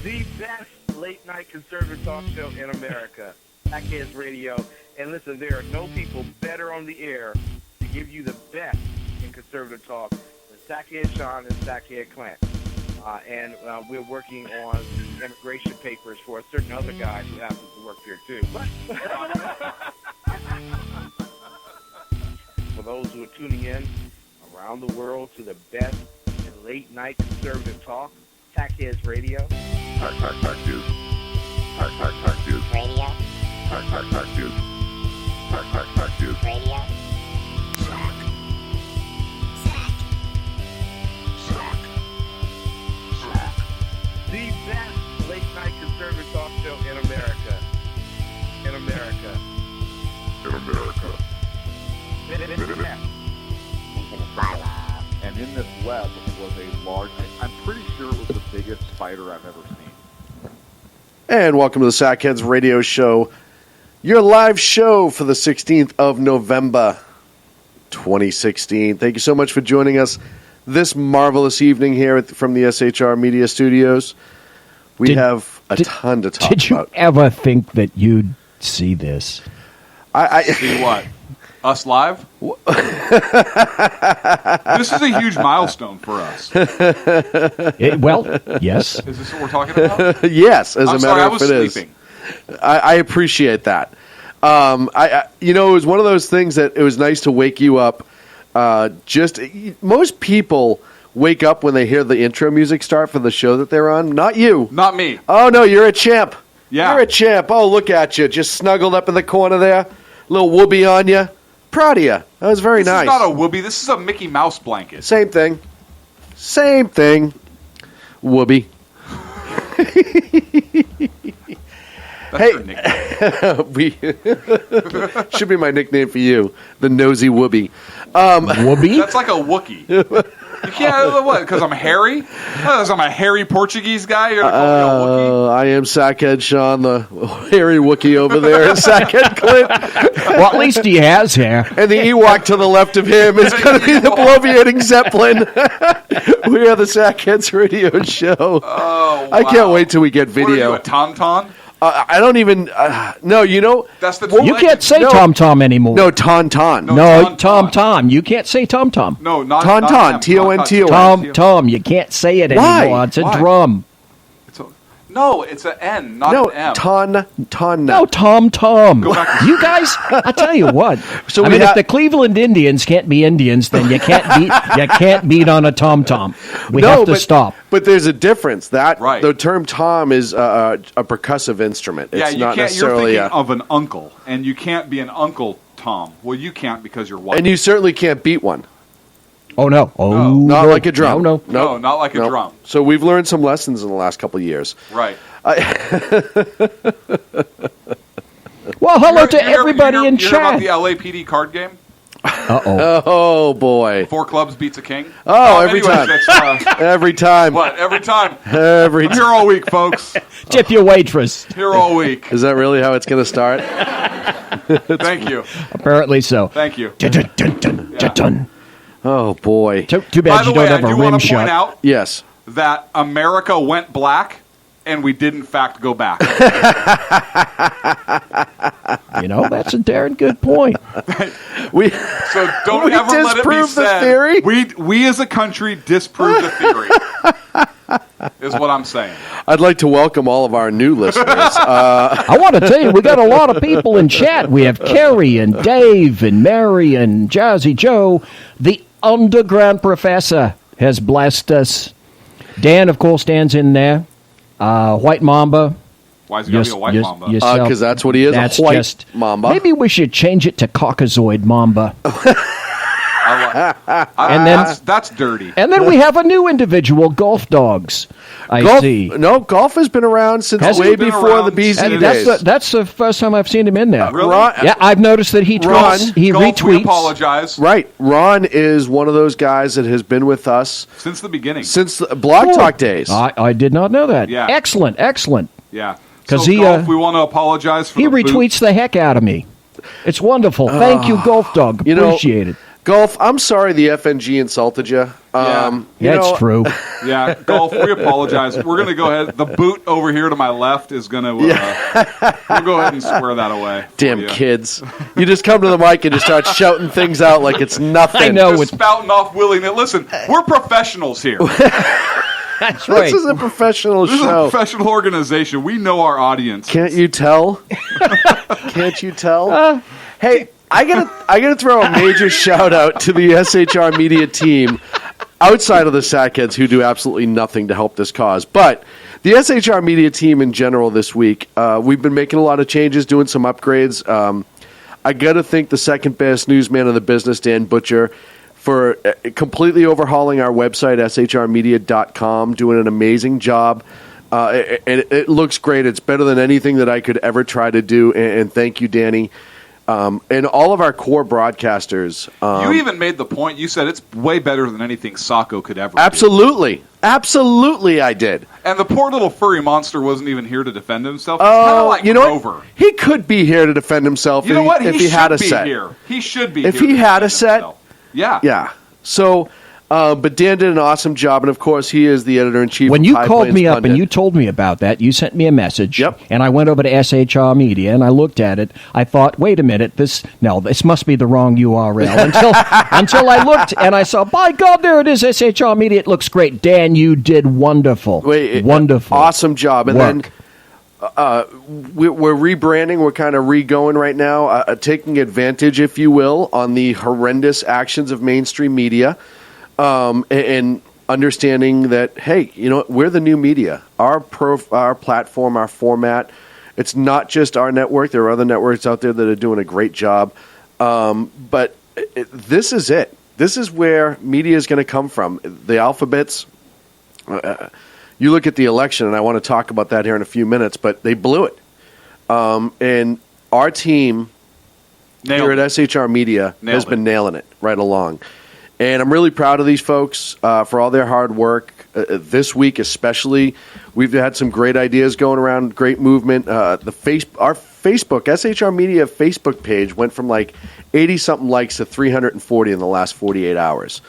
The best late-night conservative talk show in America, Sackheads Radio. And listen, there are no people better on the air to give you the best in conservative talk than Sackhead Sean and Sackhead Clint. And we're working on the immigration papers for a certain other guy who happens to work there too. But for those who are tuning in around the world to the best in late-night conservative talk, Sackheads Radio. Sackheads. Sackheads. Radio. Sackheads. Sackheads. Radio. The best late-night conservative talk show in America. In America. In America. Into the silo. And in this web was a large, I'm pretty sure it was the biggest spider I've ever seen. And welcome to the Sackheads Radio Show, your live show for the 16th of November, 2016. Thank you so much for joining us this marvelous evening here from the SHR Media Studios. We have a ton to talk about. Did you ever think that you'd see this? See what? Us live? This is a huge milestone for us. Well, yes. Is this what we're talking about? Yes, as I'm a sorry, matter I of was it is. sleeping. I appreciate that. It was one of those things that it was nice to wake you up. Most people wake up when they hear the intro music start for the show that they're on. Not you. Not me. Oh, no, you're a champ. Yeah. You're a champ. Oh, look at you. Just snuggled up in the corner there. Little whoopee on you. Proud of you. That was very nice. This is not a whoopee. This is a Mickey Mouse blanket. Same thing. Same thing. Whoopee. That's your nickname. Should be my nickname for you, the nosy whoopee. Whoopee? That's like a Wookiee. You can't, what, because I'm hairy? Because I'm a hairy Portuguese guy? You're going to call me a Wookiee? I am Sackhead Sean, the hairy Wookiee over there, and Sackhead Clint. Well, at least he has hair. And the Ewok to the left of him is going to be the bloviating Zeppelin. We are the Sackheads Radio Show. Oh, wow. I can't wait till we get video. What are you, a tauntaun? I don't even... no, you know... That's the You can't say Tom Tom anymore. No, Tauntaun. No, Tom Tom. You can't say Tom Tom. No, not Tauntaun. him. T-O-N-T-O-N. Tom Tom. You can't say it Why? anymore. It's a Why? drum. No, it's an N, not No, an M. Taun. No, Tom Tom. Go back to- You guys, I tell you what. So I we mean, ha- if the Cleveland Indians can't be Indians, then you can't beat on a Tom Tom. We have to stop. But there's a difference. Right. The term tom is a percussive instrument. It's Yeah, you not can't. You're necessarily thinking of an uncle, and you can't be an Uncle Tom. Well, you can't because you're white. and you certainly can't beat one. Oh no! Oh, Not no. like a drum. No. No, not like a drum. So we've learned some lessons in the last couple of years. Right. Well, hello You to hear- everybody you hear, in you hear about chat. the LAPD card game? Uh-oh. Oh boy! 4 clubs beats a king. Oh, every time. It's, Every time. what? Every time. Every I'm here time. all week, folks. Tip your waitress. Here all week. Is that really how it's going to start? Thank you. Apparently so. Thank you. Dun, dun, dun, dun, dun, dun. Oh boy! Too By bad the you way, don't I have a do rim want to point shot. out Yes. that America went black, and we did in fact go back. You know, that's a darn good point. We So don't We ever let it be disprove the said. theory? We as a country disprove the theory. Is what I'm saying. I'd like to welcome all of our new listeners. I want to tell you, we got a lot of people in chat. We have Kerry and Dave and Mary and Jazzy Joe. The underground professor has blessed us. Dan, of course, stands in there. White Mamba. Why is it going to be a white mamba? yourself. Because that's what he is, That's a white just, mamba. Maybe we should change it to Caucasoid Mamba. And then that's dirty. And then we have a new individual, Golf Dogs. I see. No, golf has been around since Has way he been before around the BZ since- days. That's the first time I've seen him in there. Really? Ron, Yeah, I've noticed that he Ron, tweets. He Golf, we retweets. apologize. Right. Ron is one of those guys that has been with us Since the beginning. since the Blog Talk days. I did not know that. Yeah. Excellent. Yeah. 'Cause So, he, Golf, we want to apologize for He the boot. retweets the heck out of me. It's wonderful. Thank you, Golf Dog. You know, Appreciate it. Golf, I'm sorry the FNG insulted you. Yeah. That's true. Yeah, Golf, we apologize. We're going to go ahead. The boot over here to my left is going to, we'll go ahead and square that away. Damn you. kids. You just come to the mic and just start shouting things out like it's nothing. I know. Just spouting off willy-nilly. Listen, we're professionals here. That's right. This is a professional This is a show. professional organization. We know our audience. Can't you tell? Can't you tell? Hey, I gotta throw a major shout out to the SHR Media team outside of the Sackheads who do absolutely nothing to help this cause. But the SHR Media team in general this week, we've been making a lot of changes, doing some upgrades. I gotta thank the second best newsman in the business, Dan Butcher, for completely overhauling our website, shrmedia.com, doing an amazing job. It looks great. It's better than anything that I could ever try to do. And thank you, Danny. And all of our core broadcasters. You even made the point. You said it's way better than anything Sacco could ever do. Absolutely. Absolutely, I did. And the poor little furry monster wasn't even here to defend himself. It's kind of like you know Grover. what? He could be here to defend himself You know what? if he had a should be set. here. He should be If here he to had a defend set, himself. Yeah. Yeah. So, but Dan did an awesome job, and of course, he is the editor-in-chief When of you High called Plains me up Pundit. and you told me about that, you sent me a message. Yep. And I went over to SHR Media and I looked at it. I thought, wait a minute, this must be the wrong URL. Until I looked and I saw, by God, there it is, SHR Media. It looks great. Dan, you did wonderful. Wonderful. Awesome job. And work. then we're rebranding. We're kind of re-going right now, taking advantage, if you will, on the horrendous actions of mainstream media, and understanding that, hey, you know what? We're the new media. Our platform, our format, it's not just our network. There are other networks out there that are doing a great job. But this is it. This is where media is going to come from. The alphabets. You look at the election, and I want to talk about that here in a few minutes, but they blew it. And our team here at SHR Media has been nailing it right along. And I'm really proud of these folks for all their hard work. This week especially, we've had some great ideas going around, great movement. Our Facebook, SHR Media Facebook page went from like 80-something likes to 340 in the last 48 hours.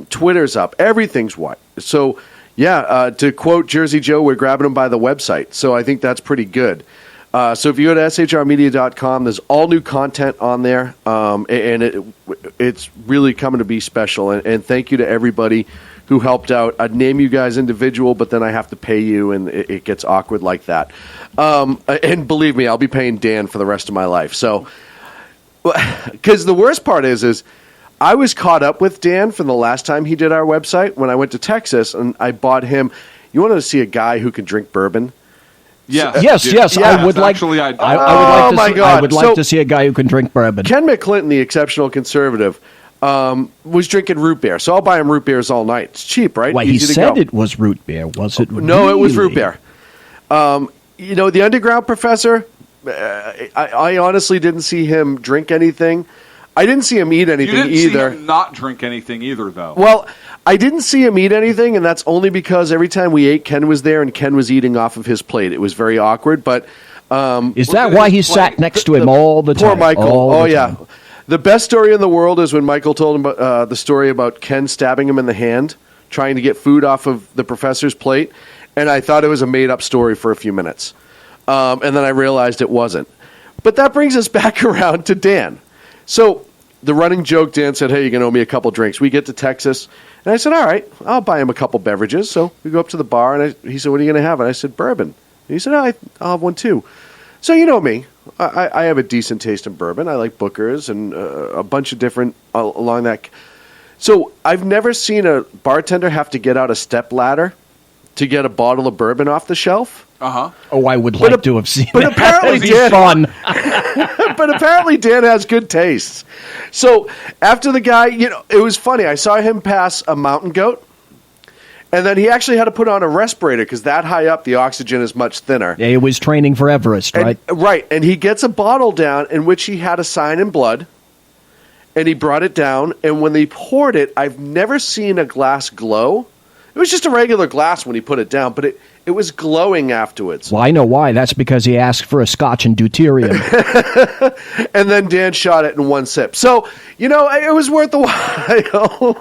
Twitter's up. Everything's what? So... yeah, to quote Jersey Joe, we're grabbing them by the website. So I think that's pretty good. So if you go to shrmedia.com, there's all new content on there, and it's really coming to be special. And thank you to everybody who helped out. I'd name you guys individual, but then I have to pay you, and it gets awkward like that. And believe me, I'll be paying Dan for the rest of my life. So, because the worst part is I was caught up with Dan from the last time he did our website when I went to Texas, and I bought him. You wanted to see a guy who can drink bourbon? Yes. Yeah, I would like. actually, I would like to see a guy who can drink bourbon. Ken McClinton, the exceptional conservative, was drinking root beer. So I'll buy him root beers all night. It's cheap, right? Why, he said it was root beer. Was it? No, it was root really? beer. The underground professor, I honestly didn't see him drink anything. I didn't see him eat anything You didn't either. see him not drink anything either, though. Well, I didn't see him eat anything, and that's only because every time we ate, Ken was there, and Ken was eating off of his plate. It was very awkward, but... is that why he sat next to him all the time? Poor Michael. All the yeah. time. The best story in the world is when Michael told him about, the story about Ken stabbing him in the hand, trying to get food off of the professor's plate, and I thought it was a made-up story for a few minutes. And then I realized it wasn't. But that brings us back around to Dan. So... the running joke, Dan said, hey, you're going to owe me a couple drinks. We get to Texas, and I said, all right, I'll buy him a couple beverages. So we go up to the bar, and he said, what are you going to have? And I said, bourbon. And he said, I'll have one too. So you know me. I have a decent taste in bourbon. I like Booker's and a bunch of different along that. So I've never seen a bartender have to get out a step ladder to get a bottle of bourbon off the shelf. Uh-huh. Oh, I would like to have seen But that. apparently That'd be Dan, fun. but apparently Dan has good taste. So after the guy, it was funny. I saw him pass a mountain goat, and then he actually had to put on a respirator because that high up, the oxygen is much thinner. Yeah, he was training for Everest, right? Right, and he gets a bottle down in which he had a sign in blood, and he brought it down, and when they poured it, I've never seen a glass glow It was just a regular glass when he put it down, but it was glowing afterwards. Well, I know why. That's because he asked for a scotch and deuterium. And then Dan shot it in one sip. So, it was worth the while.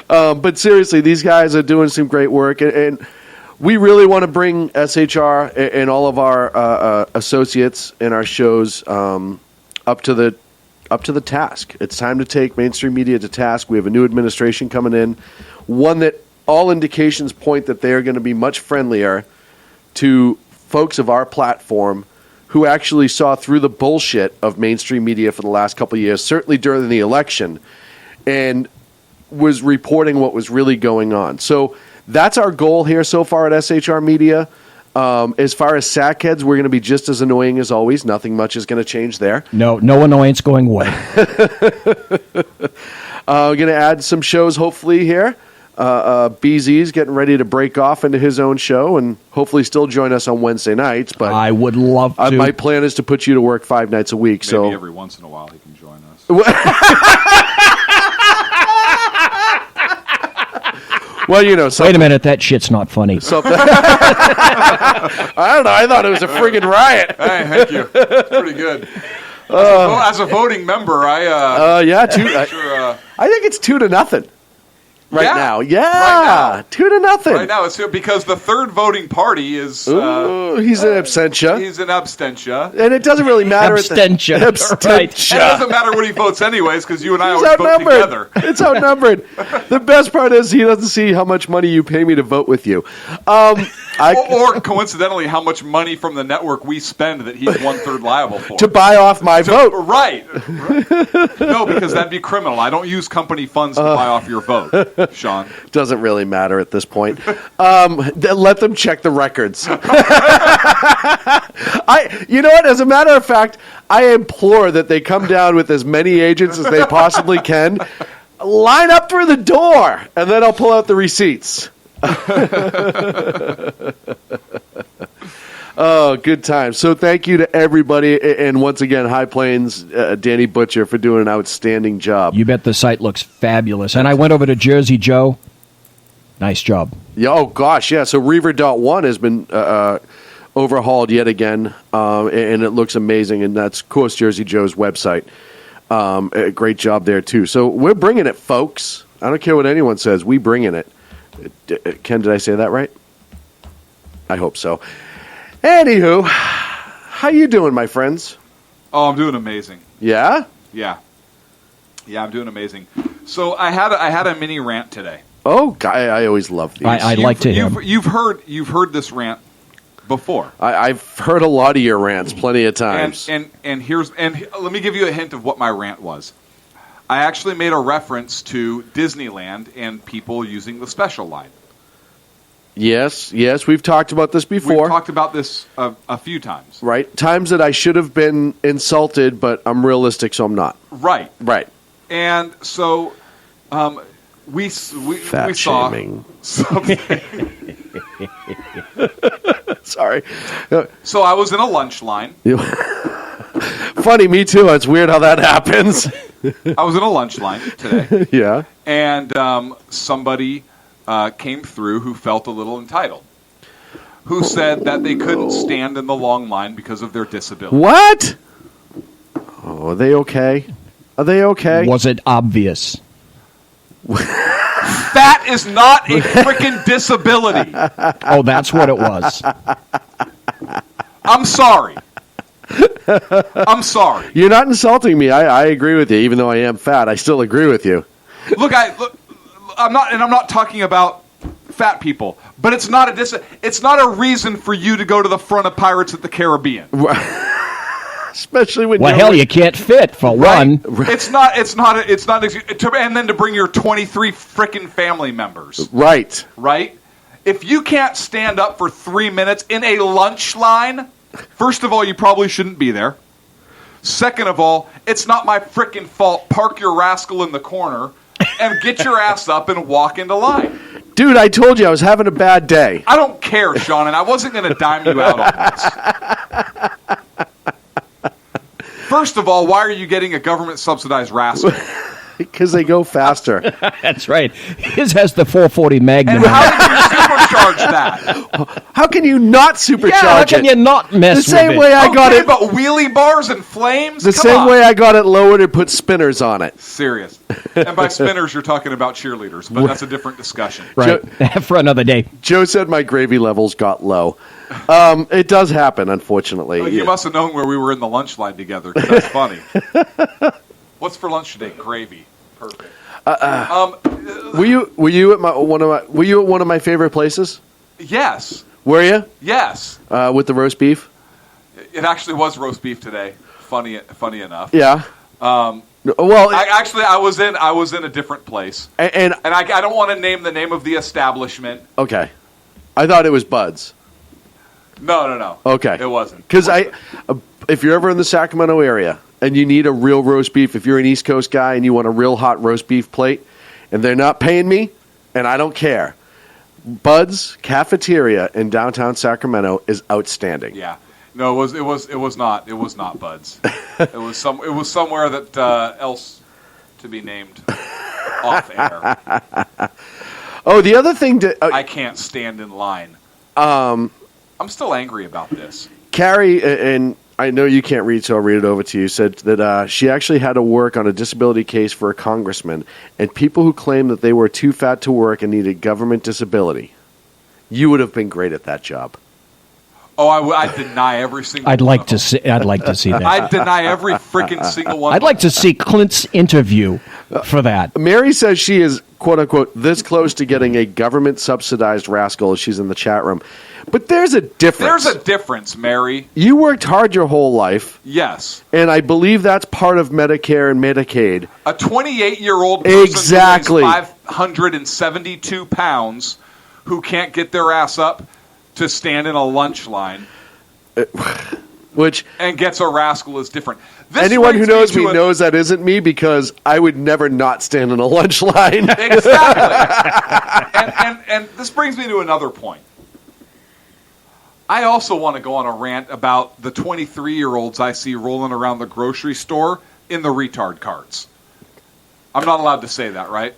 But seriously, these guys are doing some great work, and we really want to bring SHR and all of our associates in our shows up to the task. It's time to take mainstream media to task. We have a new administration coming in, one that all indications point that they are going to be much friendlier to folks of our platform who actually saw through the bullshit of mainstream media for the last couple of years, certainly during the election, and was reporting what was really going on. So that's our goal here so far at SHR Media. As far as sackheads, we're going to be just as annoying as always. Nothing much is going to change there. No annoyance going away. We're going to add some shows hopefully here. BZ's getting ready to break off into his own show and hopefully still join us on Wednesday nights. But I would love to. My plan is to put you to work 5 nights a week. Maybe every once in a while he can join us. Well, Wait a minute, that shit's not funny. I don't know. I thought it was a friggin' riot. Hey, thank you. That's pretty good. As a voting member, I think it's 2-0 right now. Yeah, right now. 2-0 right now. It's because the third voting party is he's an absentia. He's an abstentia, and it doesn't really matter. Abstentia. Right. It doesn't matter what he votes anyways, because you and I He's always vote outnumbered. together. It's outnumbered. The best part is he doesn't see how much money you pay me to vote with you. Or coincidentally, how much money from the network we spend that he's 1/3 liable for. To buy off my vote. Right. No, because that'd be criminal. I don't use company funds to buy off your vote, Sean. Doesn't really matter at this point. Let them check the records. You know what? As a matter of fact, I implore that they come down with as many agents as they possibly can. Line up through the door, and then I'll pull out the receipts. Oh, good time. So thank you to everybody. And once again, High Plains, Danny Butcher, for doing an outstanding job. You bet the site looks fabulous. And I went over to Jersey Joe. Nice job. Yeah, oh, gosh, yeah. So Reaver.1 has been overhauled yet again, and it looks amazing. And that's, of course, Jersey Joe's website. A great job there, too. So we're bringing it, folks. I don't care what anyone says. We bringing it. Ken, did I say that right? I hope so. Anywho, how you doing, my friends? Oh, I'm doing amazing. Yeah? Yeah, I'm doing amazing. So I had a mini rant today. Oh, I always love these. I'd like to hear. You've heard this rant before. I've heard a lot of your rants plenty of times. And let me give you a hint of what my rant was. I actually made a reference to Disneyland and people using the special line. Yes, we've talked about this before. We've talked about this a few times. Right. Times that I should have been insulted, but I'm realistic, so I'm not. Right. And so we Fat saw shaming. something. Sorry. So I was in a lunch line. Funny, me too. It's weird how that happens. I was in a lunch line today. Yeah. And somebody came through who felt a little entitled, who said that they couldn't stand in the long line because of their disability. What? Oh, are they okay? Are they okay? Was it obvious? That is not a freaking disability. Oh, that's what it was. I'm sorry. You're not insulting me. I agree with you. Even though I am fat, I still agree with you. Look, I'm not talking about fat people, but it's not a reason for you to go to the front of Pirates of the Caribbean. Especially when you can't fit for one. It's not, and then to bring your 23 frickin' family members. Right. If you can't stand up for 3 minutes in a lunch line, first of all, you probably shouldn't be there. Second of all, it's not my frickin' fault. Park your rascal in the corner and get your ass up and walk into line. Dude, I told you I was having a bad day. I don't care, Sean, and I wasn't going to dime you out on this. First of all, why are you getting a government-subsidized rascal? Because they go faster. That's right. His has the 440 Magnum. And how did you supercharge that? How can you not supercharge Yeah, how can it? you not mess The same with way it? I got Okay, it. but wheelie bars and flames? The Come same on. way I got it lowered and put spinners on it. Serious. And by spinners, you're talking about cheerleaders, but that's a different discussion. Right. For another day. Joe said my gravy levels got low. It does happen, unfortunately. You must have known where we were in the lunch line together, 'cause that's funny. What's for lunch today? Gravy. Perfect. Were you at one of my favorite places? Yes. Were you Yes. with the roast beef? It actually was roast beef today. Funny enough. Yeah. Well, I was in a different place, and and I don't want to name the name of the establishment. okay, I thought it was Bud's. No. Okay, It wasn't. Because if you're ever in the Sacramento area and you need a real roast beef, if you're an East Coast guy and you want a real hot roast beef plate, and they're not paying me, and I don't care, Bud's Cafeteria in downtown Sacramento is outstanding. Yeah. No, it was not Bud's. it was somewhere that else to be named off air. Oh, the other thing I can't stand in line. I'm still angry about this. Carrie, and I know you can't read, so I'll read it over to you, said that she actually had to work on a disability case for a congressman, and people who claim that they were too fat to work and needed government disability. You would have been great at that job. Oh, I deny every single. I'd one like of to them. see. I'd like to see that. I deny every freaking single one. I'd like to see Clint's interview for that. Mary says she is, quote unquote, this close to getting a government subsidized rascal. She's in the chat room. But there's a difference. There's a difference, Mary. You worked hard your whole life, Yes. and I believe that's part of Medicare and Medicaid. A 28-year-old person Exactly. who weighs 572 pounds who can't get their ass up to stand in a lunch line Which and gets a rascal is different. This anyone who brings knows me to a- knows that isn't me, because I would never not stand in a lunch line. Exactly. and this brings me to another point. I also want to go on a rant about the 23-year-olds I see rolling around the grocery store in the retard carts. I'm not allowed to say that, right?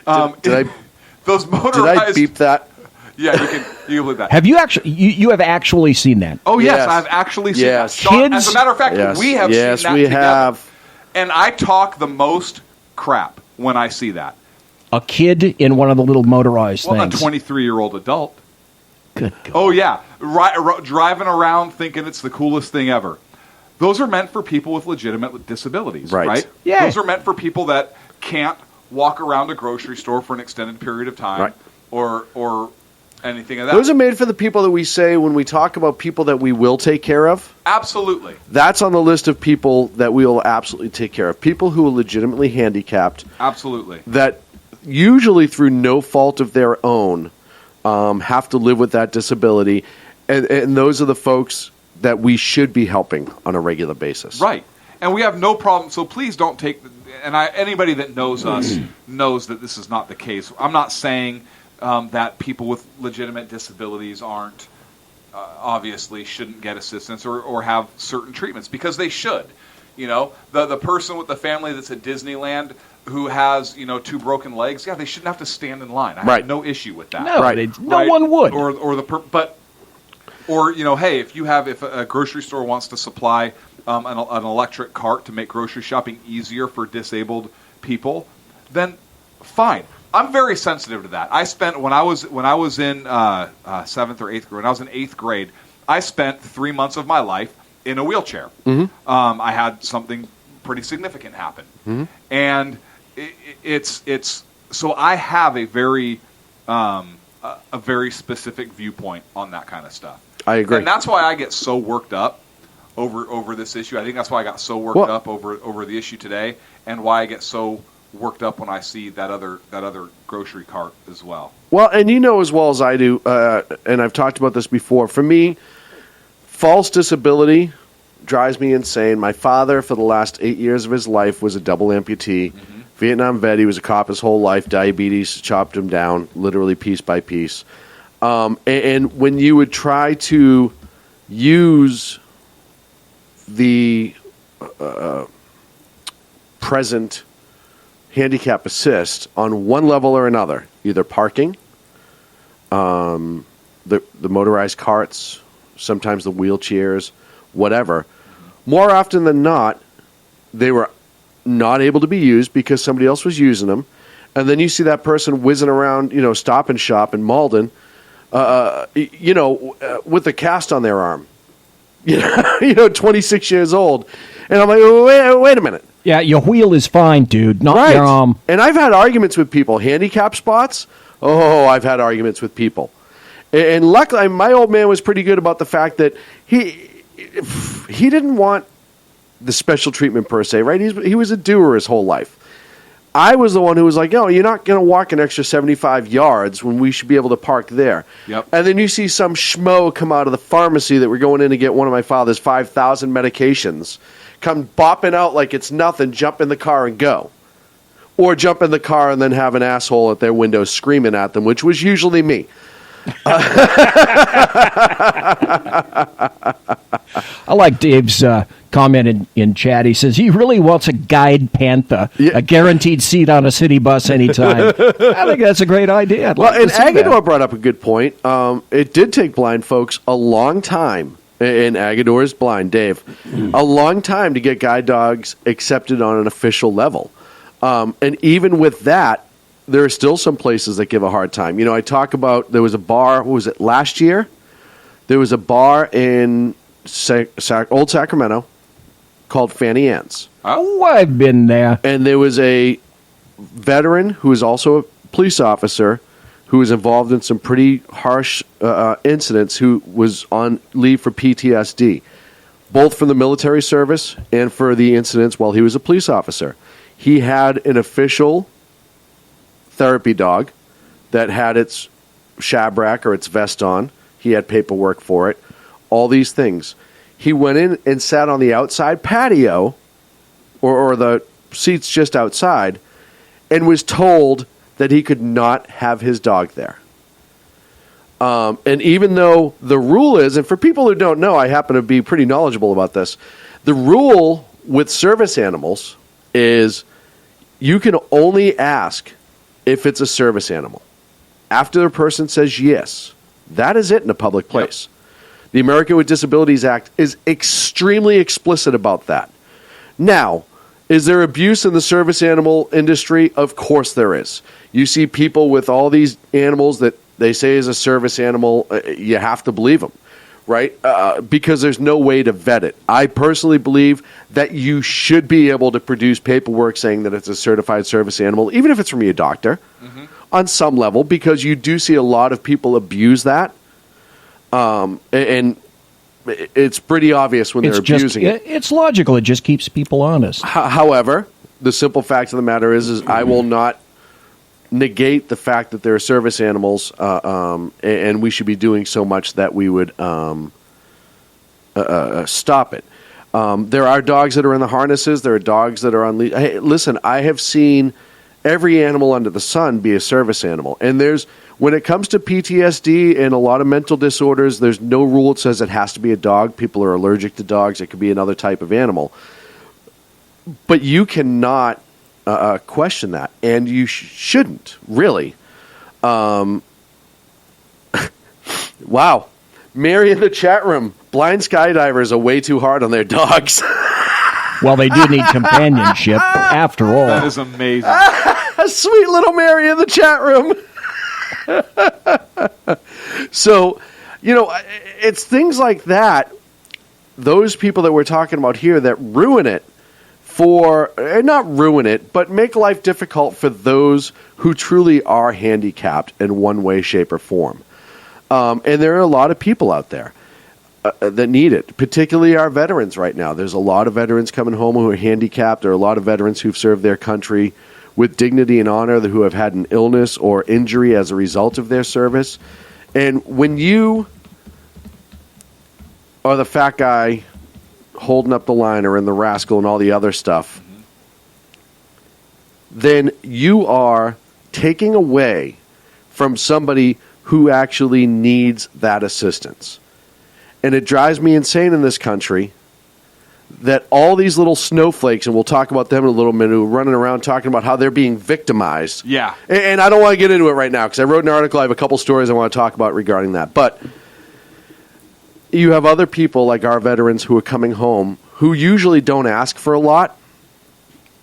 Those motorized. Did I beep that? Yeah, you can believe that. Have you actually? You have actually seen that? Oh yes, Yes. I've actually seen Yes. that. Sean, Kids- as a matter of fact, Yes. we have Yes, seen that we together. have. And I talk the most crap when I see that. A kid in one of the little motorized Well, things. a 23-year-old adult. Good God. Oh yeah, driving around thinking it's the coolest thing ever. Those are meant for people with legitimate disabilities, Right. right? Yeah. Those are meant for people that can't walk around a grocery store for an extended period of time, Right. or anything of that. Those are made for the people that we say when we talk about people that we will take care of. Absolutely. That's on the list of people that we will absolutely take care of. People who are legitimately handicapped, Absolutely. that usually through no fault of their own have to live with that disability. And those are the folks that we should be helping on a regular basis. Right. And we have no problem. So please don't take. Anybody that knows us knows that this is not the case. I'm not saying that people with legitimate disabilities aren't obviously shouldn't get assistance or have certain treatments, because they should. You know, the person with the family that's at Disneyland who has, you know, 2 broken legs, yeah, they shouldn't have to stand in line. I Right. have no issue with that. No, Right. no one would. Or you know, hey, if a grocery store wants to supply an electric cart to make grocery shopping easier for disabled people, then fine. I'm very sensitive to that. I spent when I was in 7th or 8th grade. When I was in 8th grade, I spent 3 months of my life in a wheelchair. Mm-hmm. I had something pretty significant happen, and it's so I have a very specific viewpoint on that kind of stuff. I agree. And that's why I get so worked up over this issue. I think that's why I got so worked up over the issue today, and why I get so worked up when I see that other grocery cart as well. Well, and you know as well as I do, and I've talked about this before, for me, false disability drives me insane. My father, for the last 8 years of his life, was a double amputee. Mm-hmm. Vietnam vet. He was a cop his whole life. Diabetes chopped him down, literally piece by piece. And when you would try to use the present handicap assist on one level or another, either parking, the motorized carts, sometimes the wheelchairs, whatever. More often than not, they were not able to be used because somebody else was using them. And then you see that person whizzing around, Stop and Shop in Malden, with a cast on their arm, 26 years old. And I'm like, wait a minute. Yeah, your wheel is fine, dude. Not Right. your arm. And I've had arguments with people. Handicap spots? Oh, I've had arguments with people. And luckily, my old man was pretty good about the fact that he didn't want the special treatment per se, right? He was a doer his whole life. I was the one who was like, you're not going to walk an extra 75 yards when we should be able to park there. Yep. And then you see some schmo come out of the pharmacy that we're going in to get one of my father's 5,000 medications, come bopping out like it's nothing, jump in the car and go. Or jump in the car and then have an asshole at their window screaming at them, which was usually me. I like Dave's comment in chat. He says he really wants a guide panther, a guaranteed seat on a city bus anytime. I think that's a great idea. And Agador brought up a good point. It did take blind folks a long time, and Agador is blind, Dave, a long time to get guide dogs accepted on an official level. And even with that, there are still some places that give a hard time. I talk about there was a bar, what was it, last year? There was a bar in Old Sacramento called Fanny Ann's. Oh, I've been there. And there was a veteran who was also a police officer who was involved in some pretty harsh incidents who was on leave for PTSD, both from the military service and for the incidents while he was a police officer. He had an official therapy dog that had its shabrack or its vest on. He had paperwork for it. All these things. He went in and sat on the outside patio or the seats just outside and was told that he could not have his dog there. And even though the rule is, and for people who don't know, I happen to be pretty knowledgeable about this, the rule with service animals is you can only ask if it's a service animal. After the person says yes, that is it in a public place. Yep. The American with Disabilities Act is extremely explicit about that. Now, is there abuse in the service animal industry? Of course there is. You see people with all these animals that they say is a service animal, you have to believe them, right? Because there's no way to vet it. I personally believe that you should be able to produce paperwork saying that it's a certified service animal, even if it's from your doctor, on some level, because you do see a lot of people abuse that. And it's pretty obvious when they're abusing it. It's logical. It just keeps people honest. However, the simple fact of the matter is I will not negate the fact that there are service animals, and we should be doing so much that we would stop it. There are dogs that are in the harnesses. There are dogs that are on leash. Hey, listen, I have seen every animal under the sun be a service animal. And when it comes to PTSD and a lot of mental disorders, there's no rule that says it has to be a dog. People are allergic to dogs. It could be another type of animal. But you cannot question that, and you shouldn't, really. Wow. Mary in the chat room, blind skydivers are way too hard on their dogs. Well, they do need companionship, after all. That is amazing. Sweet little Mary in the chat room. So, it's things like that, those people that we're talking about here that ruin it not ruin it, but make life difficult for those who truly are handicapped in one way, shape, or form. And there are a lot of people out there that need it, particularly our veterans right now. There's a lot of veterans coming home who are handicapped. There are a lot of veterans who've served their country with dignity and honor, who have had an illness or injury as a result of their service. And when you are the fat guy holding up the liner and the rascal and all the other stuff, then you are taking away from somebody who actually needs that assistance. And it drives me insane in this country that all these little snowflakes, and we'll talk about them in a little minute, who are running around talking about how they're being victimized. Yeah. And I don't want to get into it right now because I wrote an article. I have a couple stories I want to talk about regarding that. But you have other people like our veterans who are coming home who usually don't ask for a lot,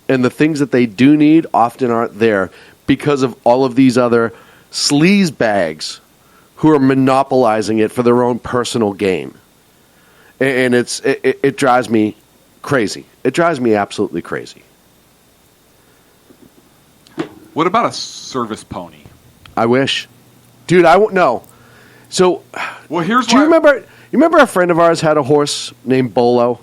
and the things that they do need often aren't there because of all of these other sleaze bags who are monopolizing it for their own personal gain. And it drives me crazy. It drives me absolutely crazy. What about a service pony? I wish. Dude, I won't know. So, Well, here's do you why- remember a friend of ours had a horse named Bolo?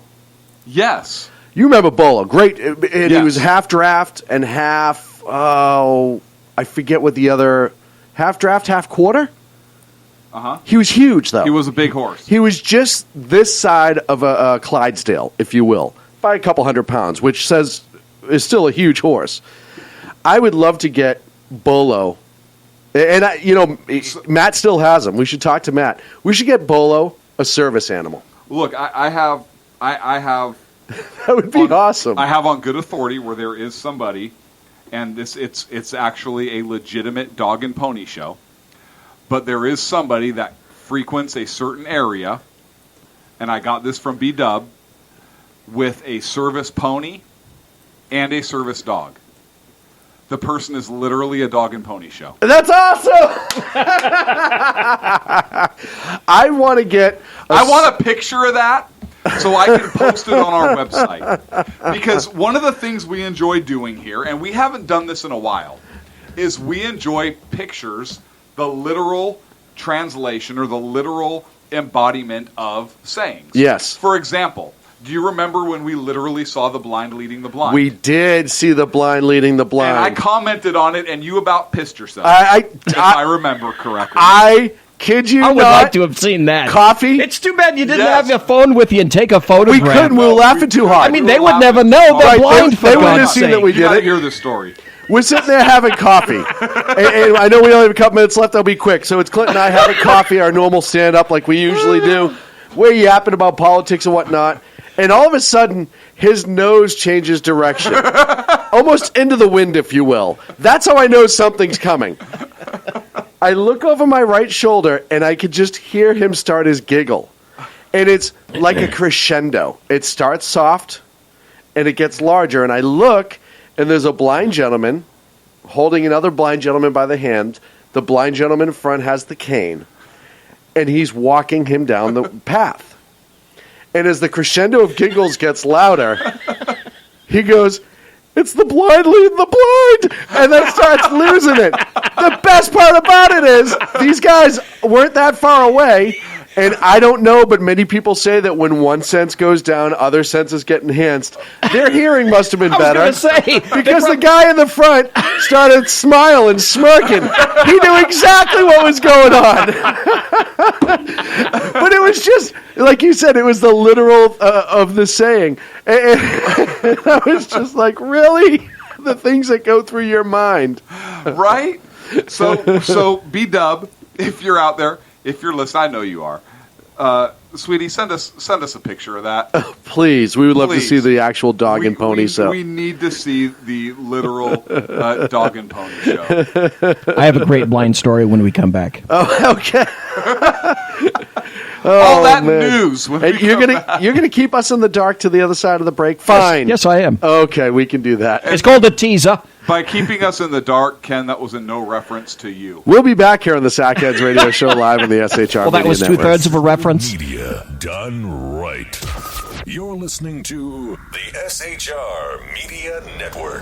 Yes. You remember Bolo. Great. And he Yes. was half draft and half, I forget what the other, half draft, half quarter? Uh-huh. He was huge, though. He was a big horse. He was just this side of a Clydesdale, if you will, by a couple 100 pounds, which is still a huge horse. I would love to get Bolo, and Matt still has him. We should talk to Matt. We should get Bolo a service animal. Look, I have That would be awesome. I have on good authority where there is somebody, and it's actually a legitimate dog and pony show. But there is somebody that frequents a certain area, and I got this from B-Dub, with a service pony and a service dog. The person is literally a dog and pony show. That's awesome. I want to get. I want a picture of that so I can post it on our website. Because one of the things we enjoy doing here, and we haven't done this in a while, is we enjoy pictures, the literal translation or the literal embodiment of sayings. Yes. For example, do you remember when we literally saw the blind leading the blind? We did see the blind leading the blind. And I commented on it, and you about pissed yourself. If I I remember correctly. I kid you I would not. like to have seen that. Coffee? It's too bad you didn't Yes. have your phone with you and take a photograph. We couldn't. We were laughing too hard. I mean, they would never know. They're Right, blind they for wouldn't have God's seen that sake. we You did gotta it. hear this story. We're sitting there having coffee. and I know we only have a couple minutes left. I'll be quick. So it's Clinton and I having coffee, our normal stand-up like we usually do. We're yapping about politics and whatnot. And all of a sudden, his nose changes direction. Almost into the wind, if you will. That's how I know something's coming. I look over my right shoulder, and I could just hear him start his giggle. And it's like a crescendo. It starts soft, and it gets larger. And I look, and there's a blind gentleman holding another blind gentleman by the hand. The blind gentleman in front has the cane, and he's walking him down the path. And as the crescendo of giggles gets louder, he goes, "It's the blind leading the blind," and then starts losing it. The best part about it is these guys weren't that far away, and I don't know, but many people say that when one sense goes down, other senses get enhanced. Their hearing must have been better. I was going to say. Because the guy in the front started smiling, smirking. He knew exactly what was going on. But it was just, like you said, it was the literal of the saying. And I was just like, really? The things that go through your mind. Right? So B-Dub, if you're out there, if you're listening, I know you are. Sweetie, send us a picture of that. Please, we would love to Please. see the actual dog and pony show. We need to see the literal dog and pony show. I have a great blind story when we come back. Oh, okay. All that man. news. When And we you're come gonna back. you're gonna keep us in the dark to the other side of the break. Fine. Yes, I am. Okay, we can do that. It's called a teaser. By keeping us in the dark, Ken, that was in no reference to you. We'll be back here on the Sackheads Radio Show live on the SHR. Well, that Media was Network. 2/3 of a reference. Media done right. You're listening to the SHR Media Network.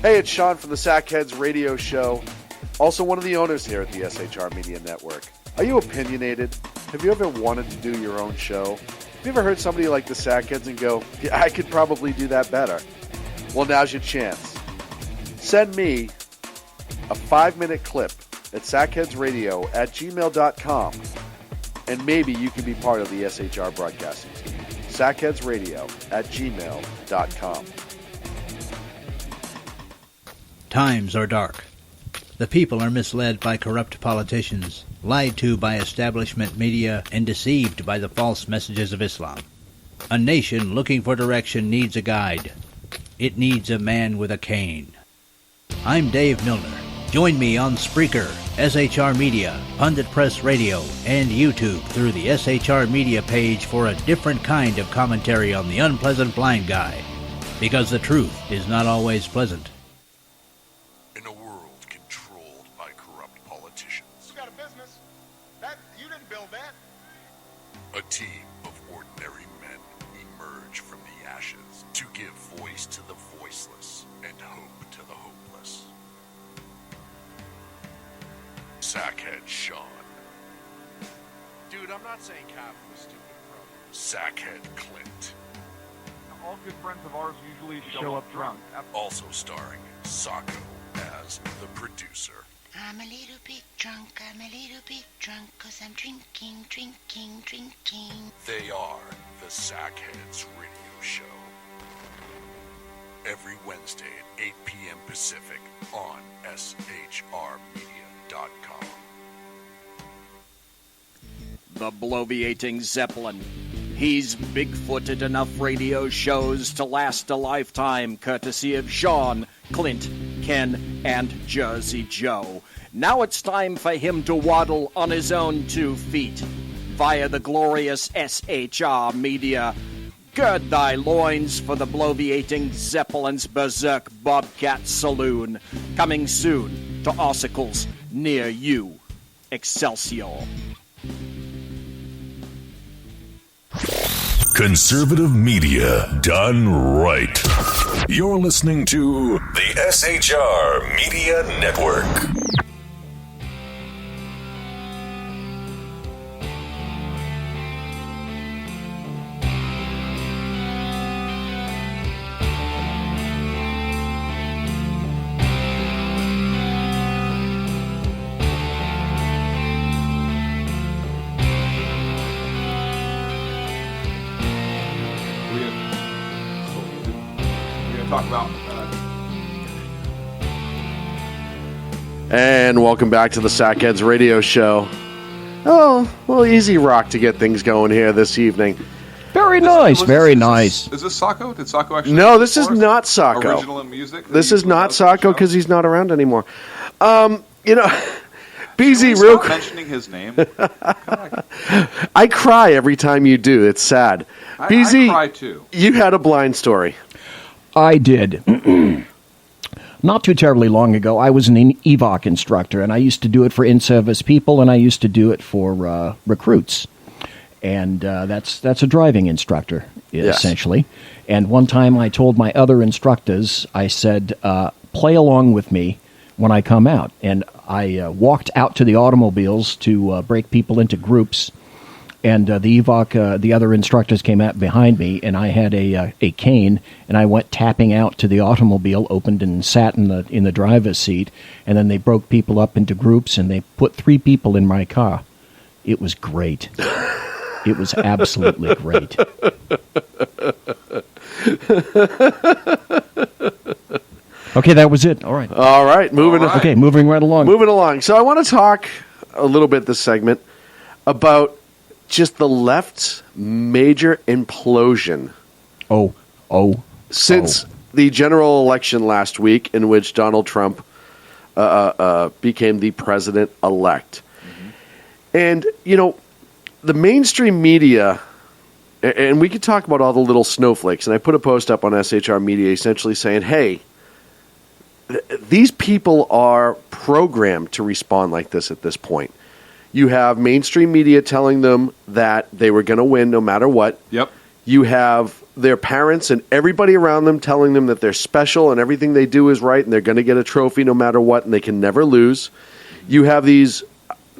Hey, it's Sean from the Sackheads Radio Show, also one of the owners here at the SHR Media Network. Are you opinionated? Have you ever wanted to do your own show? Have you ever heard somebody like the Sackheads and go, yeah, I could probably do that better? Well, now's your chance. Send me a 5-minute clip at sackheadsradio@gmail.com, and maybe you can be part of the SHR broadcasting team. sackheadsradio@gmail.com. Times are dark. The people are misled by corrupt politicians, lied to by establishment media, and deceived by the false messages of Islam. A nation looking for direction needs a guide. It needs a man with a cane. I'm Dave Milner. Join me on Spreaker, SHR Media, Pundit Press Radio, and YouTube through the SHR Media page for a different kind of commentary on the unpleasant blind guy. Because the truth is not always pleasant. In a world controlled by corrupt politicians, You got a business. You didn't build that. a team of ordinary men emerge from the ashes to give voice to the voiceless and hope to the hopeless. Sackhead Sean. Dude, I'm not saying Cap was stupid, bro. Sackhead Clint. All good friends of ours usually show up drunk. Also starring Sacco as the producer. I'm a little bit drunk, 'cause I'm drinking. They are the Sackheads Radio Show. Every Wednesday at 8 p.m. Pacific on SHRmedia.com. The bloviating Zeppelin. He's big-footed enough radio shows to last a lifetime, courtesy of Sean, Clint, Ken, and Jersey Joe. Now it's time for him to waddle on his own 2 feet via the glorious SHR Media. Gird thy loins for the bloviating Zeppelin's Berserk Bobcat Saloon. Coming soon to Ossicles near you. Excelsior. Conservative media done right. You're listening to the SHR Media Network. Talk about And welcome back to the Sackheads Radio Show. Oh, well, easy rock to get things going here this evening. Very nice, very nice. Is this Sacco? Did Sacco actually? No, this is not Sacco. Original in music. This is not Sacco because he's not around anymore. BZ, Stop real quick. mentioning his name. I cry every time you do. It's sad. BZ, I cry too. You had a blind story. I did. Not too terribly long ago, I was an EVOC instructor, and I used to do it for in-service people, and I used to do it for recruits. And that's a driving instructor, essentially. And one time I told my other instructors, I said, play along with me when I come out. And I walked out to the automobiles to break people into groups. And the EVOC, the other instructors came out behind me, and I had a cane, and I went tapping out to the automobile, opened and sat in the driver's seat, and then they broke people up into groups, and they put 3 people in my car. It was great. It was absolutely great. Okay, that was it. All right. All right, moving. Okay, moving right along. Moving along. So I want to talk a little bit this segment about just the left's major implosion. Since the general election last week, in which Donald Trump became the president-elect. And, the mainstream media, and we could talk about all the little snowflakes, and I put a post up on SHR Media essentially saying, hey, these people are programmed to respond like this at this point. You have mainstream media telling them that they were going to win no matter what. Yep. You have their parents and everybody around them telling them that they're special and everything they do is right and they're going to get a trophy no matter what and they can never lose. You have these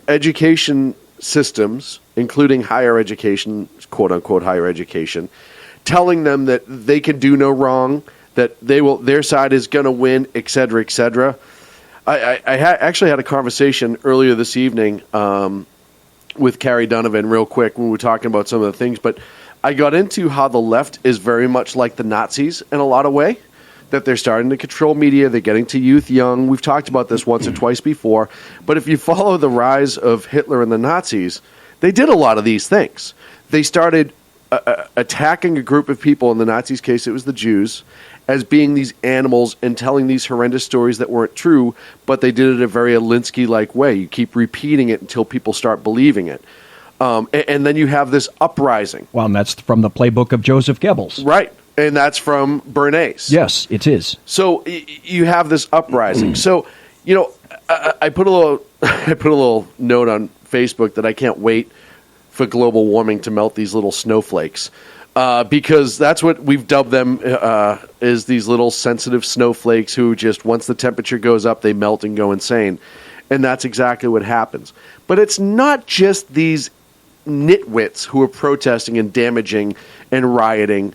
education systems, including higher education, quote-unquote higher education, telling them that they can do no wrong, that their side is going to win, et cetera, et cetera. I actually had a conversation earlier this evening with Carrie Donovan real quick when we were talking about some of the things, but I got into how the left is very much like the Nazis in a lot of way, that they're starting to control media, they're getting to youth young. We've talked about this once or twice before, but if you follow the rise of Hitler and the Nazis, they did a lot of these things. They started attacking a group of people, in the Nazis' case it was the Jews, as being these animals and telling these horrendous stories that weren't true, but they did it a very Alinsky-like way. You keep repeating it until people start believing it. And then you have this uprising. Well, and that's from the playbook of Joseph Goebbels. Right. And that's from Bernays. Yes, it is. So you have this uprising. So, you know, I put a little note on Facebook that I can't wait for global warming to melt these little snowflakes. Because that's what we've dubbed them, is these little sensitive snowflakes who just, once the temperature goes up, they melt and go insane. And that's exactly what happens. But it's not just these nitwits who are protesting and damaging and rioting.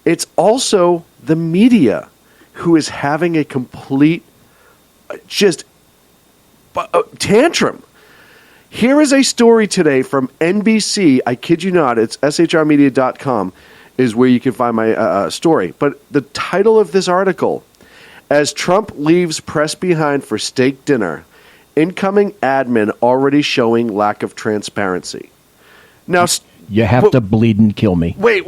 It's also the media who is having a complete just tantrum. Here is a story today from NBC. I kid you not, it's shrmedia.com is where you can find my story. But the title of this article, as Trump leaves press behind for steak dinner, incoming admin already showing lack of transparency. Now, you have to bleed and kill me. Wait.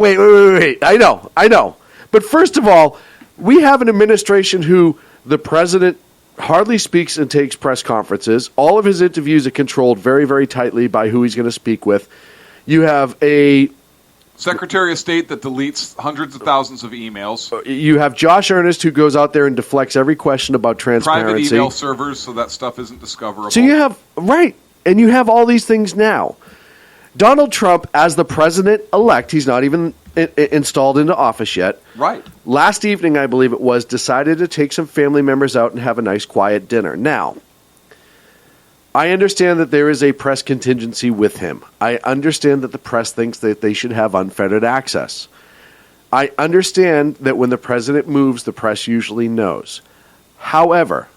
I know. But first of all, we have an administration who the president hardly speaks and takes press conferences. All of his interviews are controlled very, very tightly by who he's going to speak with. You have a Secretary of State that deletes hundreds of thousands of emails. You have Josh Earnest, who goes out there and deflects every question about transparency. Private email servers, so that stuff isn't discoverable. So you have, right, and you have all these things now. Donald Trump, as the president-elect, he's not even installed into office yet. Right. Last evening, I believe it was, decided to take some family members out and have a nice, quiet dinner. Now, I understand that there is a press contingency with him. I understand that the press thinks that they should have unfettered access. I understand that when the president moves, the press usually knows. However,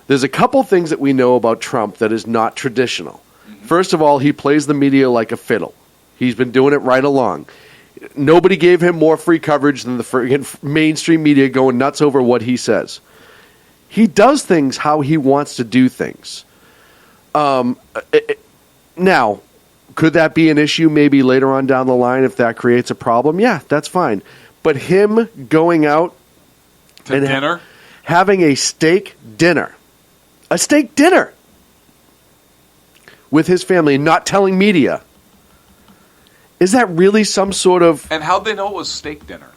there's a couple things that we know about Trump that is not traditional. First of all, he plays the media like a fiddle. He's been doing it right along. Nobody gave him more free coverage than the friggin' mainstream media going nuts over what he says. He does things how he wants to do things. Now, could that be an issue maybe later on down the line if that creates a problem? Yeah, that's fine. But him going out to dinner, having a steak dinner with his family and not telling media, is that really some sort of... And how'd they know it was steak dinner?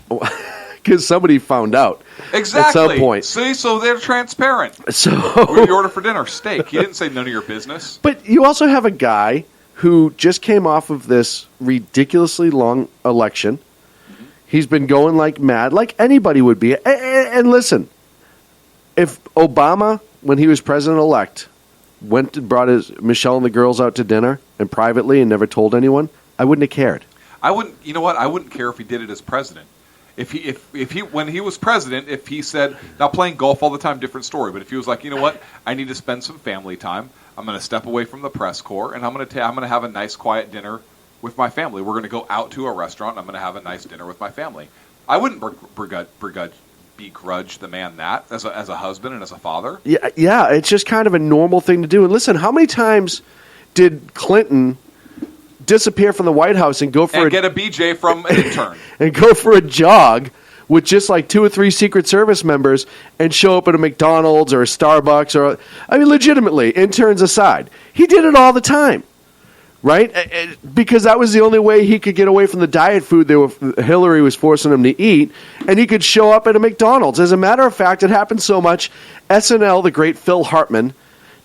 Because somebody found out. Exactly. At some point. See, so they're transparent. So what did you order for dinner? Steak. He didn't say none of your business. But you also have a guy who just came off of this ridiculously long election. Mm-hmm. He's been going like mad, like anybody would be. And listen, if Obama, when he was president-elect, went and brought Michelle and the girls out to dinner and privately and never told anyone, I wouldn't have cared. I wouldn't. You know what? I wouldn't care if he did it as president. If he when he was president, if he said, now playing golf all the time, different story. But if he was like, you know what, I need to spend some family time. I'm going to step away from the press corps and I'm going to have a nice quiet dinner with my family. We're going to go out to a restaurant. And I'm going to have a nice dinner with my family. I wouldn't begrudge the man that as a husband and as a father. Yeah, it's just kind of a normal thing to do. And listen, how many times did Clinton disappear from the White House and get a BJ from an intern and go for a jog with just like 2 or 3 Secret Service members and show up at a McDonald's or a Starbucks legitimately, interns aside, he did it all the time, right? Because that was the only way he could get away from the diet food Hillary was forcing him to eat, and he could show up at a McDonald's. As a matter of fact, it happened so much. SNL, the great Phil Hartman,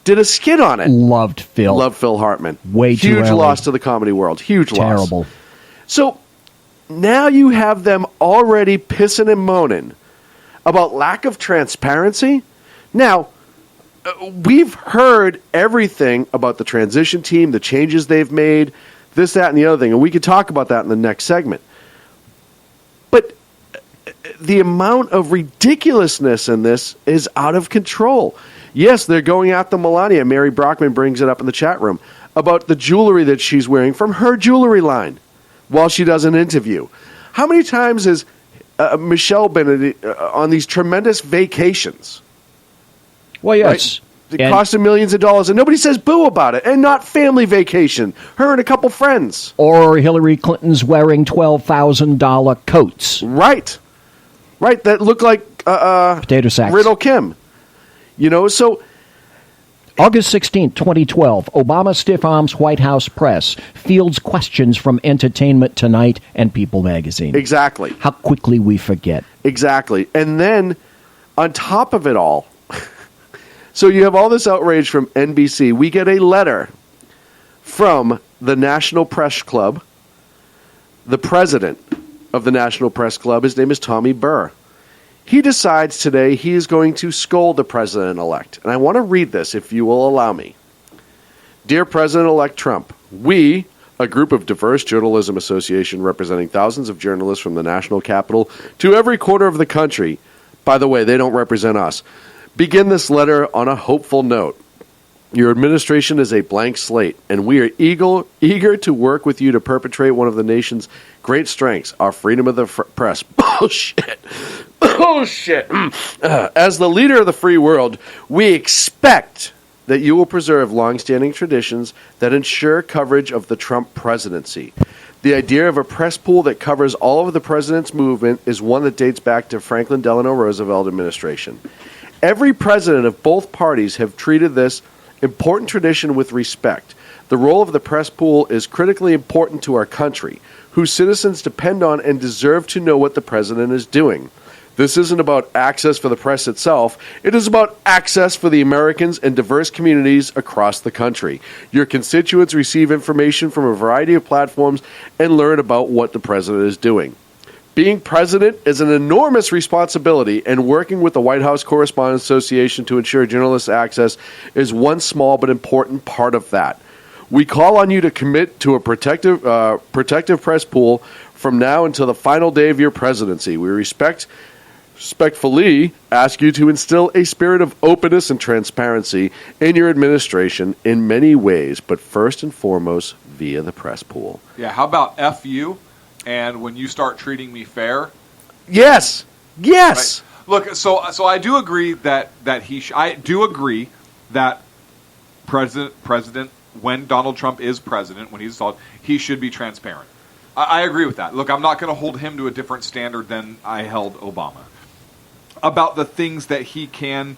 did a skit on it. Loved Phil Hartman. Way too huge early. Loss to the comedy world. Huge loss. Terrible. So now you have them already pissing and moaning about lack of transparency. Now, we've heard everything about the transition team, the changes they've made, this, that, and the other thing, and we could talk about that in the next segment. But the amount of ridiculousness in this is out of control. Yes, they're going after Melania. Mary Brockman brings it up in the chat room about the jewelry that she's wearing from her jewelry line. while she does an interview. How many times has Michelle been on these tremendous vacations? Well, yes. Right? It cost her millions of dollars, and nobody says boo about it. And not family vacation. Her and a couple friends. Or Hillary Clinton's wearing $12,000 coats. Right. Right, that look like potato sacks. Riddle Kim. You know, so... August 16, 2012, Obama stiff arms White House press, fields questions from Entertainment Tonight and People magazine. Exactly. How quickly we forget. Exactly. And then, on top of it all, so you have all this outrage from NBC. We get a letter from the National Press Club, the president of the National Press Club. His name is Tommy Burr. He decides today he is going to scold the president-elect. And I want to read this, if you will allow me. Dear President-elect Trump, we, a group of diverse journalism association representing thousands of journalists from the national capital to every quarter of the country, by the way, they don't represent us, begin this letter on a hopeful note. Your administration is a blank slate, and we are eager to work with you to perpetrate one of the nation's great strengths, our freedom of the press. Bullshit. Bullshit. As the leader of the free world, we expect that you will preserve longstanding traditions that ensure coverage of the Trump presidency. The idea of a press pool that covers all of the president's movement is one that dates back to Franklin Delano Roosevelt administration. Every president of both parties have treated this important tradition with respect. The role of the press pool is critically important to our country, whose citizens depend on and deserve to know what the president is doing. This isn't about access for the press itself. It is about access for the Americans and diverse communities across the country. Your constituents receive information from a variety of platforms and learn about what the president is doing. Being president is an enormous responsibility, and working with the White House Correspondents Association to ensure journalists' access is one small but important part of that. We call on you to commit to a protective press pool from now until the final day of your presidency. We respectfully ask you to instill a spirit of openness and transparency in your administration in many ways, but first and foremost via the press pool. Yeah, how about F you? And when you start treating me fair, yes. Right. Look, so I do agree that I do agree that president when Donald Trump is president, when he's installed, he should be transparent. I agree with that. Look, I'm not going to hold him to a different standard than I held Obama about the things that he can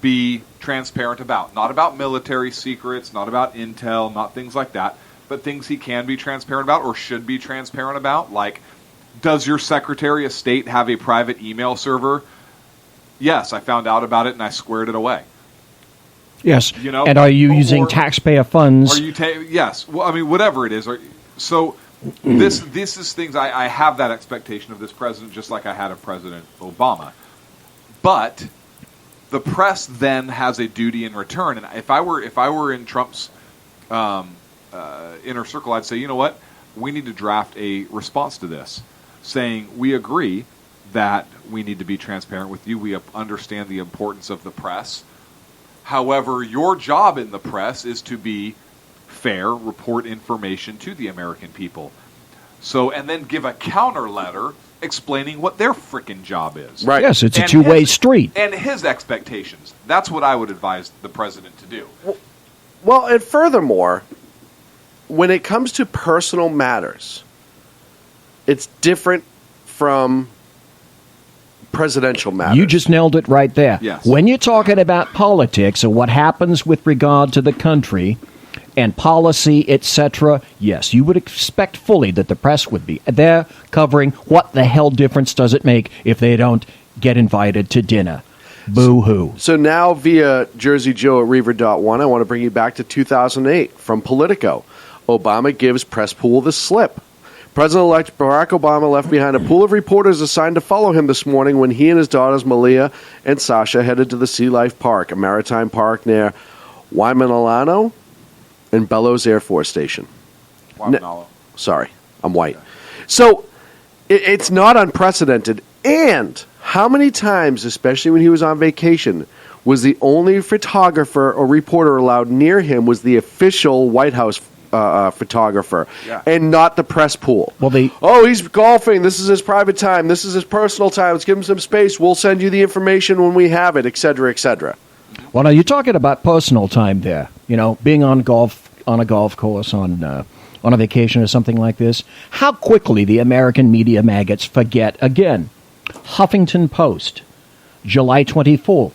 be transparent about. Not about military secrets, not about intel, not things like that. But things he can be transparent about or should be transparent about, like, does your Secretary of State have a private email server? Yes, I found out about it and I squared it away. Yes, you know, and are you using taxpayer funds? Are you yes, well, I mean, whatever it is. So this is things I have that expectation of this president, just like I had of President Obama. But the press then has a duty in return, and if I were in Trump's inner circle, I'd say, you know what? We need to draft a response to this, saying we agree that we need to be transparent with you. We understand the importance of the press. However, your job in the press is to be fair, report information to the American people. So, and then give a counter letter explaining what their frickin' job is. Right. Yes, it's a two-way street. And his expectations. That's what I would advise the president to do. Well, and furthermore, when it comes to personal matters, it's different from presidential matters. You just nailed it right there. Yes. When you're talking about politics or what happens with regard to the country and policy, etc., yes, you would expect fully that the press would be there covering what the hell difference does it make if they don't get invited to dinner. Boo-hoo. So now via Jersey Joe at Reaver.1, I want to bring you back to 2008 from Politico. Obama gives press pool the slip. President-elect Barack Obama left behind a pool of reporters assigned to follow him this morning when he and his daughters Malia and Sasha headed to the Sea Life Park, a maritime park near Waimanalo and Bellows Air Force Station. Sorry, I'm white. So it's not unprecedented. And how many times, especially when he was on vacation, was the only photographer or reporter allowed near him was the official White House photographer, Yeah. and not the press pool. Well, he's golfing. This is his private time. This is his personal time. Let's give him some space. We'll send you the information when we have it, et cetera, et cetera. Well, now you're talking about personal time there. You know, being on a golf course on a vacation or something like this. How quickly the American media maggots forget again. Huffington Post, July 24th,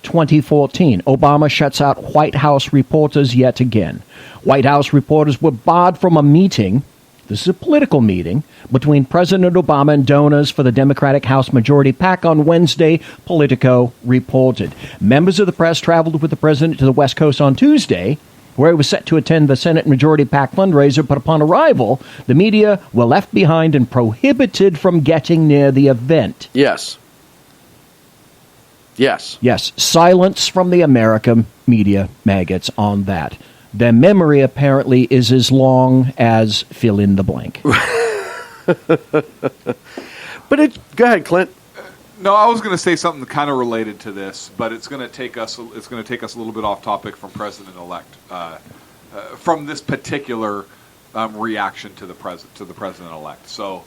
2014. Obama shuts out White House reporters yet again. White House reporters were barred from a meeting. This is a political meeting between President Obama and donors for the Democratic House Majority PAC on Wednesday, Politico reported. Members of the press traveled with the president to the West Coast on Tuesday, where he was set to attend the Senate Majority PAC fundraiser, but upon arrival, the media were left behind and prohibited from getting near the event. Yes. Yes. Yes, silence from the American media maggots on that. Their memory apparently is as long as fill in the blank. But go ahead, Clint. No, I was going to say something kind of related to this, but it's going to take us a little bit off topic from President-elect, from this particular reaction to the President-elect. So.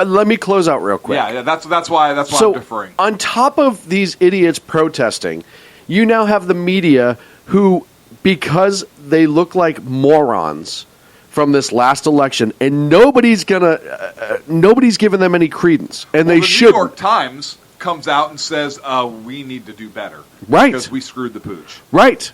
Let me close out real quick. Yeah, that's why so, I'm deferring. On top of these idiots protesting, you now have the media who, because they look like morons from this last election, and nobody's giving them any credence, and they should. The New York Times comes out and says we need to do better, right? Because we screwed the pooch, right?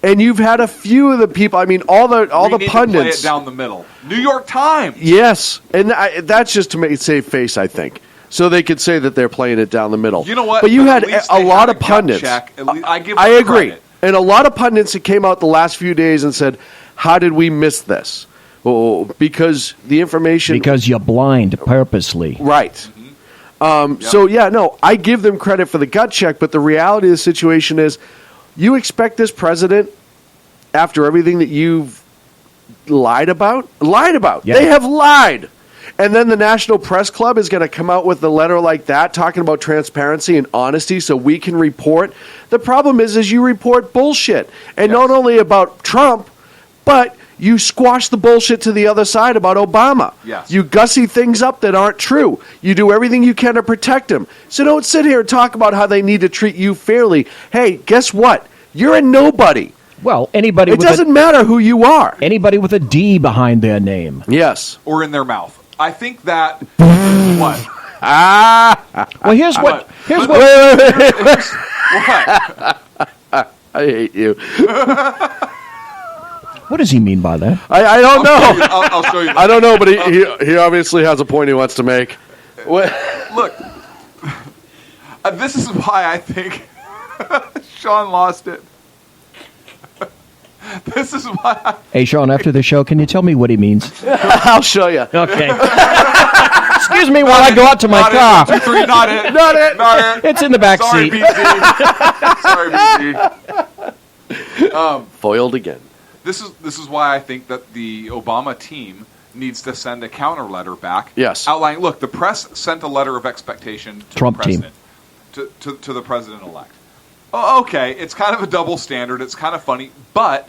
And you've had a few of the people. I mean, all the we need pundits. To play it down the middle. New York Times. Yes, and that's just to make it save face, I think, so they could say that they're playing it down the middle. You know what? But you had at least a they lot had of pundits. Check. I give I them agree, credit. and a lot of pundits that came out the last few days and said, "How did we miss this?" Well, because the information. Because you're blind purposely. Right. Mm-hmm. So, yeah, no, I give them credit for the gut check, but the reality of the situation is you expect this president, after everything that you've lied about? Yeah. They have lied. And then the National Press Club is going to come out with a letter like that talking about transparency and honesty so we can report. The problem is you report bullshit. And not only about Trump, but you squash the bullshit to the other side about Obama. Yes. You gussy things up that aren't true. You do everything you can to protect him. So don't sit here and talk about how they need to treat you fairly. Hey, guess what? You're a nobody. Well, anybody. It doesn't matter who you are. Anybody with a D behind their name. Yes. Or in their mouth. I think that is what. Well, here's what. What? I hate you. What does he mean by that? I don't know. I'll show you. I don't know, but he obviously has a point he wants to make. Look, this is why I think Sean lost it. This is why. Hey, Sean, after the show, can you tell me what he means? I'll show you. Okay. Excuse me while I go out to my car. 1, 2, 3, not it. Not it. Not it. It's in the back Sorry, seat. BG. Sorry, BG. Foiled again. This is why I think that the Obama team needs to send a counter letter back. Yes. Outlining, look, the press sent a letter of expectation to Trump the president, to the president-elect. Oh, okay, it's kind of a double standard. It's kind of funny, but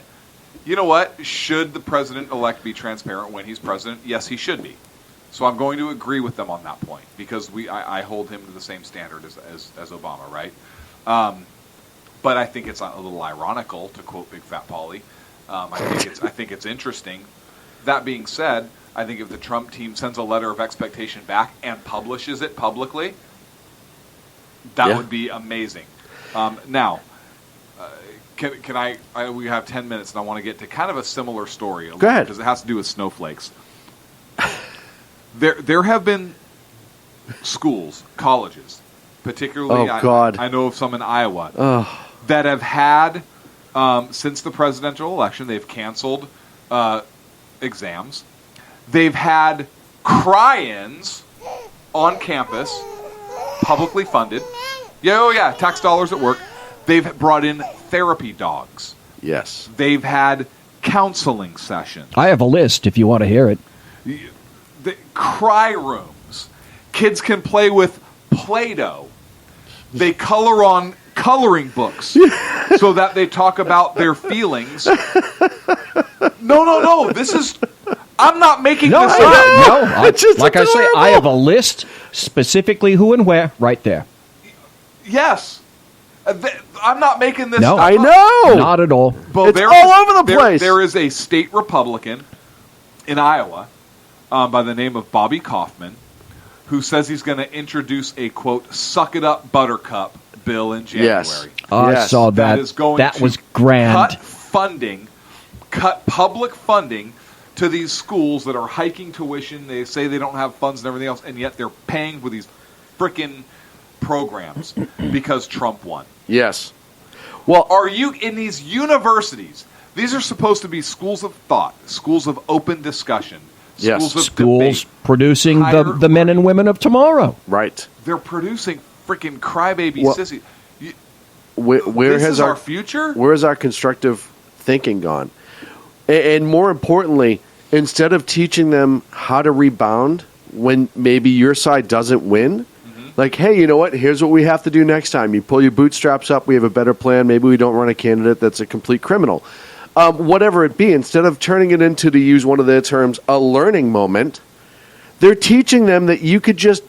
you know what? Should the president-elect be transparent when he's president? Yes, he should be. So I'm going to agree with them on that point because I hold him to the same standard as Obama, right? But I think it's a little ironical, to quote Big Fat Pauly. I think it's interesting. That being said, I think if the Trump team sends a letter of expectation back and publishes it publicly, that would be amazing. Now, can I? We have 10 minutes, and I want to get to kind of a similar story. Go ahead, because it has to do with snowflakes. There have been schools, colleges, particularly. I know of some in Iowa that have had. Since the presidential election, they've canceled exams. They've had cry-ins on campus, publicly funded. Yeah, tax dollars at work. They've brought in therapy dogs. Yes. They've had counseling sessions. I have a list if you want to hear it. The cry rooms. Kids can play with Play-Doh. They color on coloring books so that they talk about their feelings. No, No. This is. I'm not making No, this up. Like I say, I have a list specifically who and where right there. Yes. I'm not making this No, up. I know. Not at all. But It's all over the place. There is a state Republican in Iowa by the name of Bobby Kaufman who says he's going to introduce a, quote, suck it up buttercup bill in January. Yes. I saw that. That is going that to was grand. cut public funding to these schools that are hiking tuition. They say they don't have funds and everything else, and yet they're paying for these frickin' programs because Trump won. Yes. Well, are you in these universities? These are supposed to be schools of thought, schools of open discussion, schools of debate. Producing the men and women of tomorrow. Right. They're producing freaking crybaby sissy. Where this has is our future? Where has our constructive thinking gone? And more importantly, instead of teaching them how to rebound when maybe your side doesn't win, like, hey, you know what? Here's what we have to do next time. You pull your bootstraps up. We have a better plan. Maybe we don't run a candidate that's a complete criminal. Whatever it be, instead of turning it into, to use one of their terms, a learning moment, they're teaching them that you could just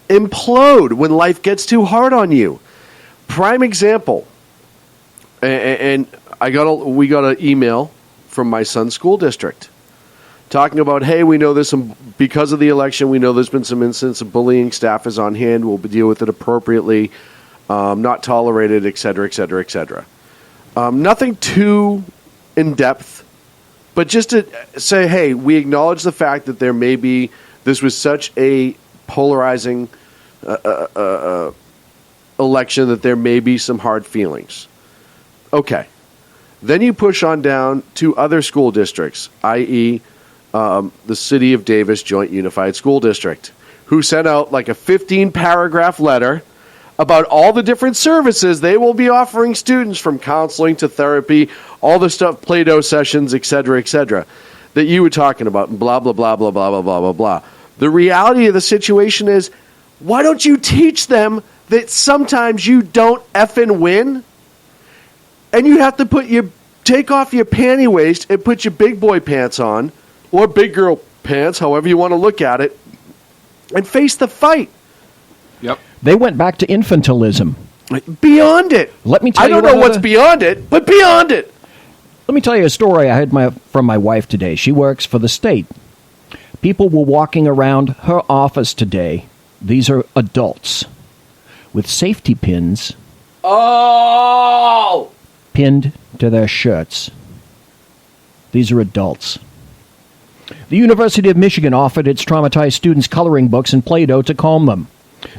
implode when life gets too hard on you. Prime example, and we got an email from my son's school district talking about, hey, we know there's some, because of the election, we know there's been some incidents of bullying. Staff is on hand. We'll deal with it appropriately, not tolerated, et cetera, et cetera, et cetera. Nothing too in-depth, but just to say, hey, we acknowledge the fact that there may be, this was such a polarizing election that there may be some hard feelings. Okay. Then you push on down to other school districts, i.e., the City of Davis Joint Unified School District, who sent out like a 15-paragraph letter about all the different services they will be offering students, from counseling to therapy, all the stuff, Play-Doh sessions, et cetera, that you were talking about, and blah, blah, blah, blah, blah, blah, blah, blah, blah. The reality of the situation is, why don't you teach them that sometimes you don't effing win? And you have to take off your panty waist and put your big boy pants on, or big girl pants, however you want to look at it, and face the fight. Yep. They went back to infantilism. Beyond it. Let me tell I you. don't know what's beyond it, but beyond it. Let me tell you a story I had from my wife today. She works for the state. People were walking around her office today. These are adults with safety pins. Oh! Pinned to their shirts. These are adults. The University of Michigan offered its traumatized students coloring books and Play-Doh to calm them.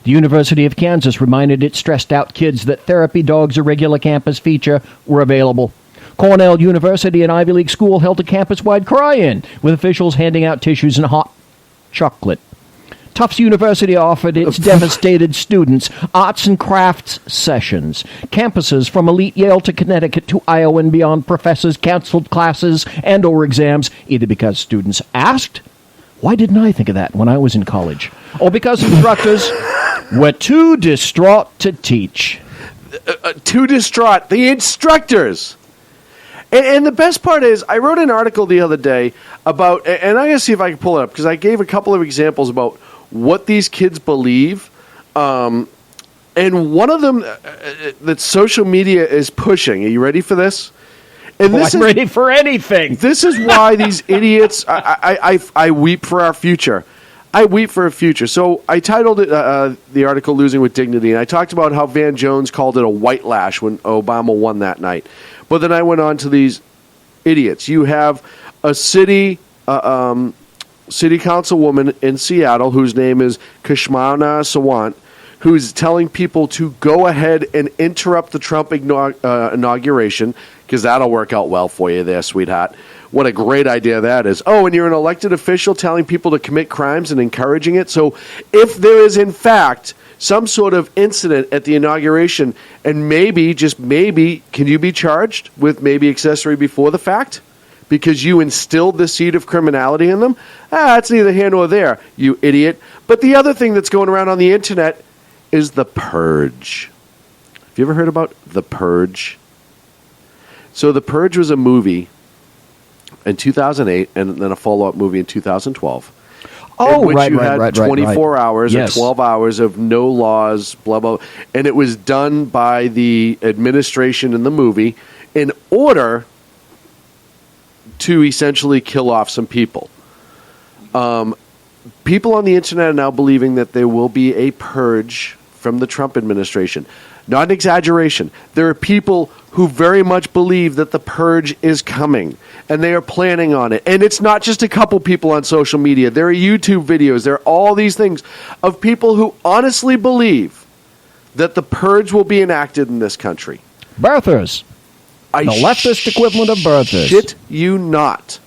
The University of Kansas reminded its stressed-out kids that therapy dogs, a regular campus feature, were available. Cornell University, an Ivy League school, held a campus-wide cry-in, with officials handing out tissues and hot chocolate. Tufts University offered its devastated students arts and crafts sessions. Campuses from elite Yale to Connecticut to Iowa and beyond, professors canceled classes and or exams, either because students asked, why didn't I think of that when I was in college? Or because instructors were too distraught to teach. Too distraught. The instructors. And the best part is, I wrote an article the other day about, and I'm going to see if I can pull it up, because I gave a couple of examples about what these kids believe. And one of them that social media is pushing. Are you ready for this? And I'm ready for anything. This is why these idiots, I weep for our future. I weep for a future. So I titled it, the article Losing with Dignity, and I talked about how Van Jones called it a white lash when Obama won that night. But then I went on to these idiots. You have a city councilwoman in Seattle whose name is Kashmana Sawant, who's telling people to go ahead and interrupt the Trump inauguration, because that'll work out well for you there, sweetheart. What a great idea that is. Oh, and you're an elected official telling people to commit crimes and encouraging it. So if there is, in fact, some sort of incident at the inauguration, and maybe, just maybe, can you be charged with maybe accessory before the fact? Because you instilled the seed of criminality in them? That's neither here nor there, you idiot. But the other thing that's going around on the internet is The Purge. Have you ever heard about The Purge? So The Purge was a movie in 2008, and then a follow-up movie in 2012. Oh, in which right, you right, had right, 24 right. hours Yes. or 12 hours of no laws, blah, blah. And it was done by the administration in the movie in order to essentially kill off some people. People on the internet are now believing that there will be a purge from the Trump administration. Not an exaggeration. There are people who very much believe that the purge is coming, and they are planning on it. And it's not just a couple people on social media. There are YouTube videos. There are all these things of people who honestly believe that the purge will be enacted in this country. Birthers. The leftist equivalent of birthers. Shit you not.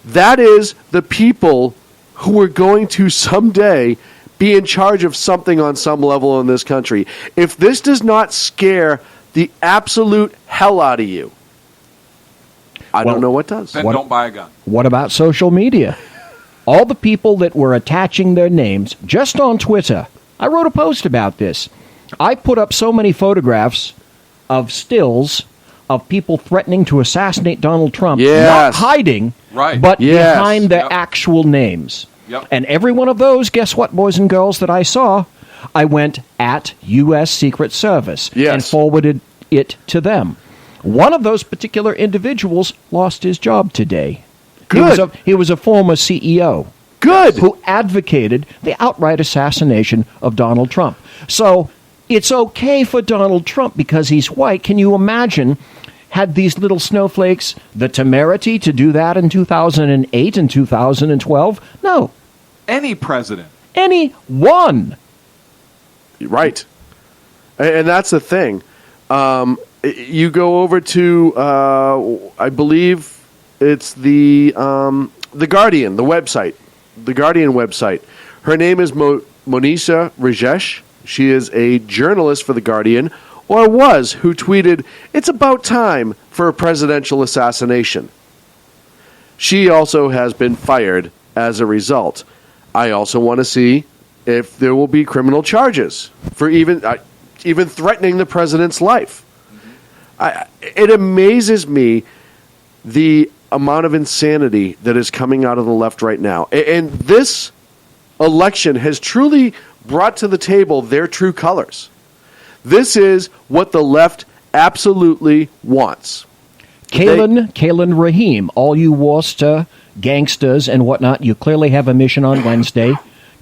That is the people who are going to someday be in charge of something on some level in this country. If this does not scare the absolute hell out of you, I don't know what does. Then don't buy a gun. What about social media? All the people that were attaching their names just on Twitter. I wrote a post about this. I put up so many photographs of stills of people threatening to assassinate Donald Trump, not hiding, but behind their actual names. Yep. And every one of those, guess what, boys and girls, that I saw, I went at U.S. Secret Service and forwarded it to them. One of those particular individuals lost his job today. Good. He was a former CEO. Good. Who advocated the outright assassination of Donald Trump. So it's okay for Donald Trump because he's white. Can you imagine had these little snowflakes the temerity to do that in 2008 and 2012? No. Any president. Any one. Right. And that's the thing. You go over to, I believe it's the Guardian, the website, the Guardian website. Her name is Monisa Rajesh. She is a journalist for the Guardian, or was, who tweeted, "It's about time for a presidential assassination." She also has been fired as a result. I also want to see if there will be criminal charges for even threatening the president's life. It amazes me the amount of insanity that is coming out of the left right now. And this election has truly brought to the table their true colors. This is what the left absolutely wants. Kalen Rahim, all you Worcester gangsters and whatnot, you clearly have a mission on Wednesday.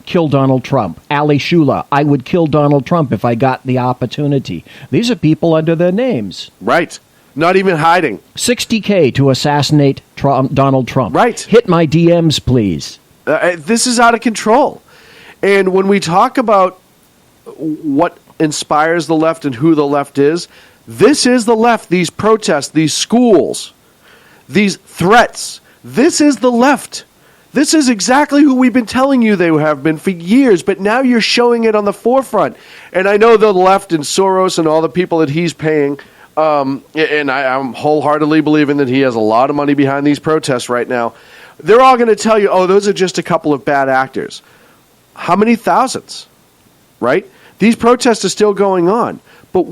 Kill Donald Trump. Ali Shula, I would kill Donald Trump if I got the opportunity. These are people under their names. Right. Not even hiding. $60K to assassinate Donald Trump. Right. Hit my DMs, please. This is out of control. And when we talk about what inspires the left and who the left is, this is the left. These protests, these schools, these threats, this is the left. This is exactly who we've been telling you they have been for years, but now you're showing it on the forefront. And I know the left and Soros and all the people that he's paying, and I'm wholeheartedly believing that he has a lot of money behind these protests right now. They're all going to tell you, oh, those are just a couple of bad actors. How many thousands, right? These protests are still going on. But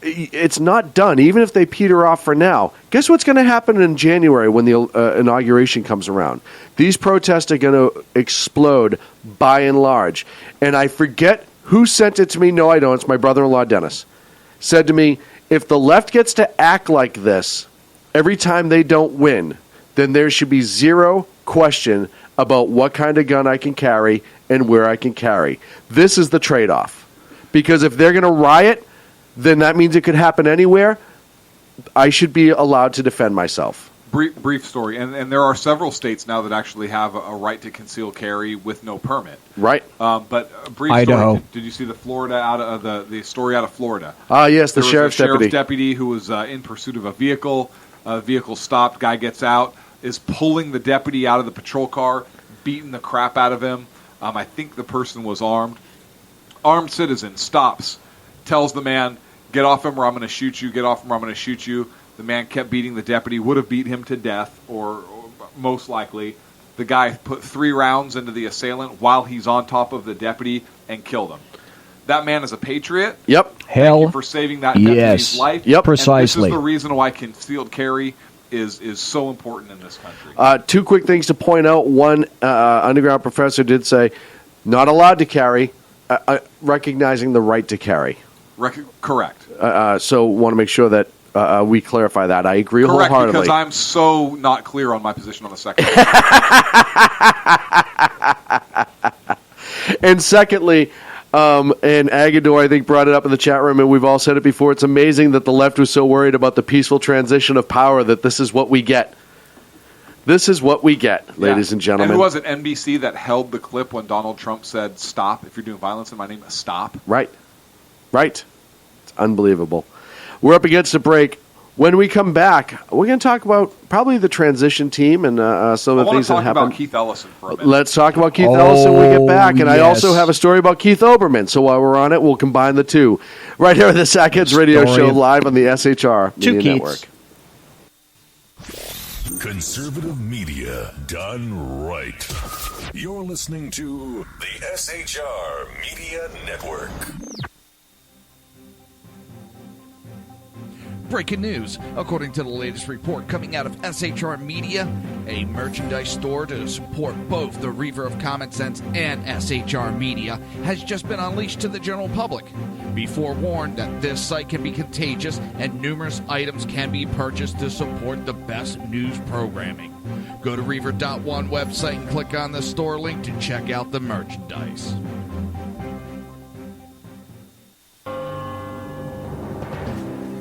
it's not done, even if they peter off for now. Guess what's going to happen in January when the inauguration comes around? These protests are going to explode by and large. And I forget who sent it to me. No, I don't. It's my brother-in-law, Dennis. Said to me, if the left gets to act like this every time they don't win, then there should be zero question about what kind of gun I can carry and where I can carry. This is the trade-off. Because if they're going to riot, then that means it could happen anywhere. I should be allowed to defend myself. Brief story, and there are several states now that actually have a right to conceal carry with no permit. Right. But brief Idaho. story. Did you see the Florida out of the story out of Florida? Yes, the sheriff's deputy. deputy. Deputy who was in pursuit of a vehicle. Vehicle stopped. Guy gets out, is pulling the deputy out of the patrol car, beating the crap out of him. I think the person was armed. Armed citizen stops, tells the man, "Get off him or I'm going to shoot you. Get off him or I'm going to shoot you." The man kept beating the deputy, would have beat him to death, or most likely. The guy put 3 rounds into the assailant while he's on top of the deputy and killed him. That man is a patriot. Yep. Hell, Thank you for saving that deputy's life. Yep. Precisely. And this is the reason why concealed carry is so important in this country. Two quick things to point out. One, Underground Professor did say, not allowed to carry, recognizing the right to carry. Correct. So want to make sure that we clarify that. I agree Correct, wholeheartedly. because I'm so not clear on my position on the second. And secondly, and Agador, I think, brought it up in the chat room, and we've all said it before, it's amazing that the left was so worried about the peaceful transition of power that this is what we get. This is what we get, ladies and gentlemen. And who was it, NBC, that held the clip when Donald Trump said, stop, if you're doing violence in my name, stop? Right. It's unbelievable. We're up against a break. When we come back, we're going to talk about probably the transition team and some of the things that happened. I want to talk about Keith Ellison for a minute. Let's talk about Keith Ellison when we get back. And I also have a story about Keith Olbermann. So while we're on it, we'll combine the two. Right here at the Sackheads Radio Show, live on the SHR Media Network. Conservative media done right. You're listening to the SHR Media Network. Breaking news. According to the latest report coming out of SHR Media, a merchandise store to support both the Reaver of Common Sense and SHR Media has just been unleashed to the general public. Be forewarned that this site can be contagious and numerous items can be purchased to support the best news programming. Go to Reaver.one website and click on the store link to check out the merchandise.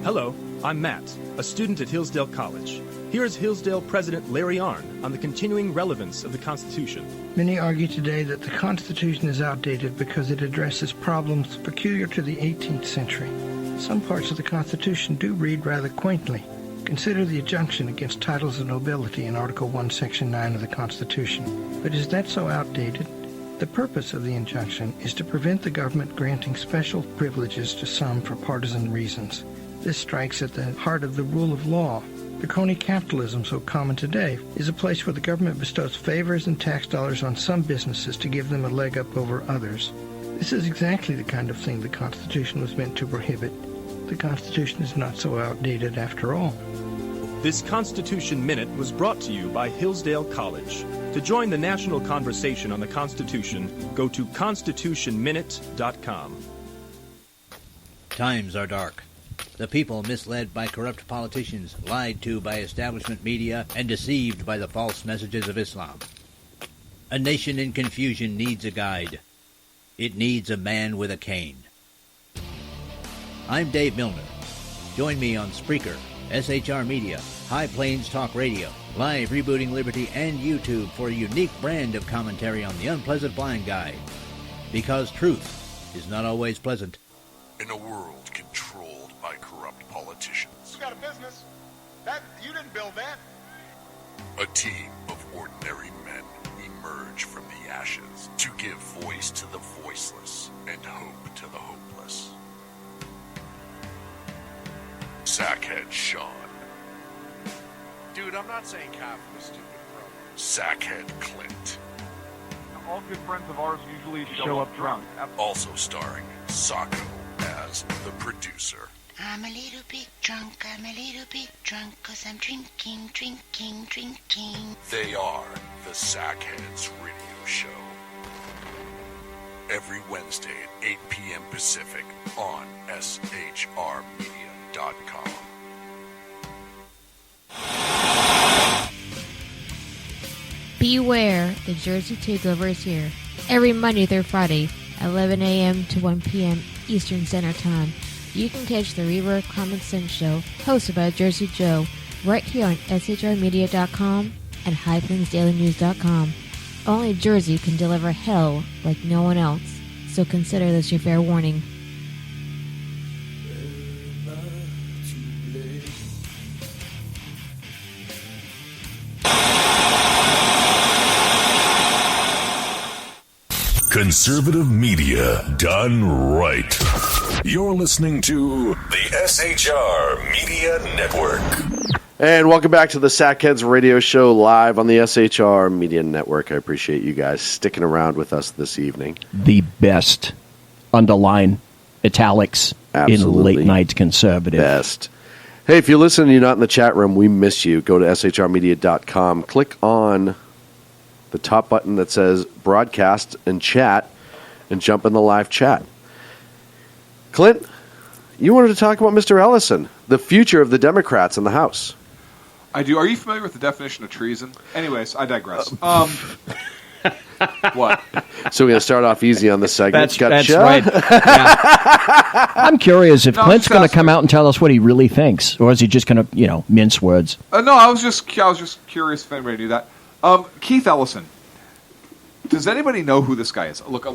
Hello, I'm Matt, a student at Hillsdale College. Here's Hillsdale President Larry Arnn on the continuing relevance of the Constitution. Many argue today that the Constitution is outdated because it addresses problems peculiar to the 18th century. Some parts of the Constitution do read rather quaintly. Consider the injunction against titles of nobility in Article 1, Section 9 of the Constitution. But is that so outdated? The purpose of the injunction is to prevent the government granting special privileges to some for partisan reasons. This strikes at the heart of the rule of law. The crony capitalism so common today is a place where the government bestows favors and tax dollars on some businesses to give them a leg up over others. This is exactly the kind of thing the Constitution was meant to prohibit. The Constitution is not so outdated after all. This Constitution Minute was brought to you by Hillsdale College. To join the national conversation on the Constitution, go to constitutionminute.com. Times are dark. The people misled by corrupt politicians, lied to by establishment media, and deceived by the false messages of Islam. A nation in confusion needs a guide. It needs a man with a cane. I'm Dave Milner. Join me on Spreaker, SHR Media, High Plains Talk Radio, Live Rebooting Liberty, and YouTube for a unique brand of commentary on the unpleasant blind guide. Because truth is not always pleasant. In a world controlled by corrupt politicians, You got a business. That you didn't build that. a team of ordinary men emerge from the ashes to give voice to the voiceless and hope to the hopeless. Sackhead Sean. Dude, I'm not saying half was stupid, bro. Sackhead Clint. All good friends of ours usually show up drunk. Also starring Sacco as the producer. I'm a little bit drunk, I'm a little bit drunk, 'cause I'm drinking. They are the Sackheads Radio Show. Every Wednesday at 8 p.m. Pacific on SHRmedia.com. Beware, the Jersey Takeover is here. Every Monday through Friday, 11 a.m. to 1 p.m. Eastern Standard Time. You can catch the Reaver of Common Sense show, hosted by Jersey Joe, right here on SHRmedia.com and HighPlainsDailyNews.com. Only Jersey can deliver hell like no one else, so consider this your fair warning. Conservative media done right. You're listening to the SHR Media Network. And welcome back to the Sackheads Radio Show live on the SHR Media Network. I appreciate you guys sticking around with us this evening. The best underline italics Absolutely. in late night conservative. Best. Hey, if you're listening and you're not in the chat room, we miss you. Go to shrmedia.com. Click on the top button that says broadcast and chat and jump in the live chat. Clint, you wanted to talk about Mr. Ellison, the future of the Democrats in the House. I do. Are you familiar with the definition of treason? Anyways, I digress. What? So we're going to start off easy on this segment. That's right. Yeah. I'm curious if Clint's going to come out and tell us what he really thinks, or is he just going to, mince words? No, I was just curious if anybody knew that. Keith Ellison. Does anybody know who this guy is? Look,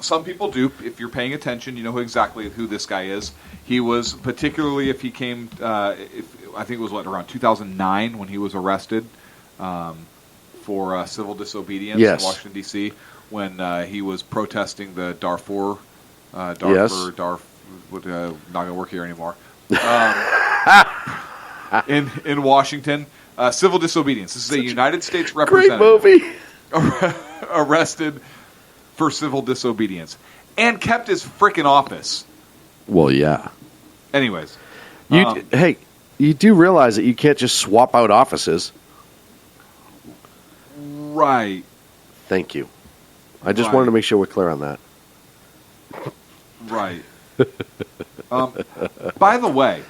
some people do. If you're paying attention, you know exactly who this guy is. He was, particularly if he came, I think it was around 2009 when he was arrested for civil disobedience in Washington, D.C., when he was protesting the Darfur, not going to work here anymore, in Washington. Civil disobedience. This is a United States representative. Great movie. Arrested for civil disobedience and kept his frickin' office. Well, yeah. Anyways. Hey, you do realize that you can't just swap out offices. Right. Thank you. I just wanted to make sure we're clear on that. Right. By the way,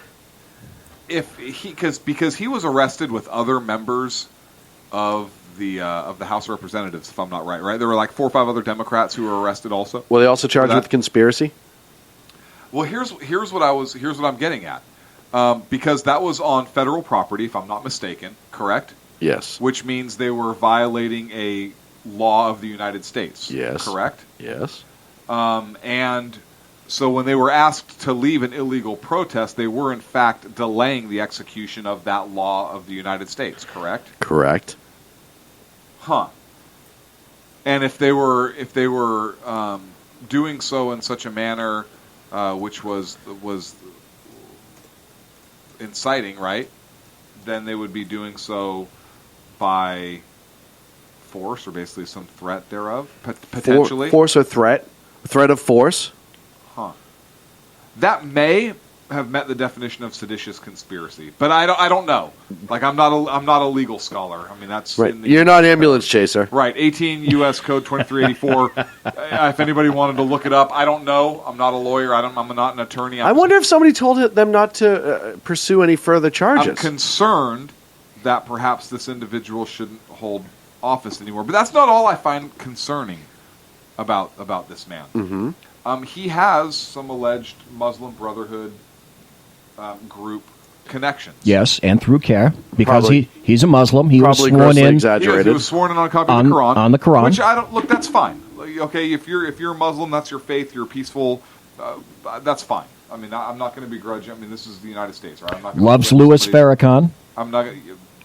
because he was arrested with other members of the House of Representatives, if I'm not right. There were like 4 or 5 other Democrats who were arrested also. Were they also charged with conspiracy? Well, here's what I'm getting at. Because that was on federal property, if I'm not mistaken, correct? Yes. Which means they were violating a law of the United States. Yes. Correct? Yes. And so when they were asked to leave an illegal protest, they were in fact delaying the execution of that law of the United States, correct? Correct. Huh. And if they were doing so in such a manner which was inciting, right? Then they would be doing so by force, or basically some threat thereof, potentially. Force or threat? Threat of force? Huh. That may have met the definition of seditious conspiracy, but I don't know. Like I'm not a legal scholar. I mean that's right. You're not ambulance chaser, right? 18 U.S. Code 2384. If anybody wanted to look it up, I don't know. I'm not a lawyer. I'm not an attorney. I wonder if somebody told them not to pursue any further charges. I'm concerned that perhaps this individual shouldn't hold office anymore. But that's not all I find concerning about this man. Mm-hmm. He has some alleged Muslim Brotherhood group connections. Yes, and through care, because he's a Muslim. He was sworn in. Exaggerated. He was sworn in on a copy of the Quran. On the Quran. Which I don't look. That's fine. Okay, if you're a Muslim, that's your faith. You're peaceful. That's fine. I mean, I'm not going to begrudge. I mean, this is the United States, right? I'm not Loves Louis Farrakhan. I'm not.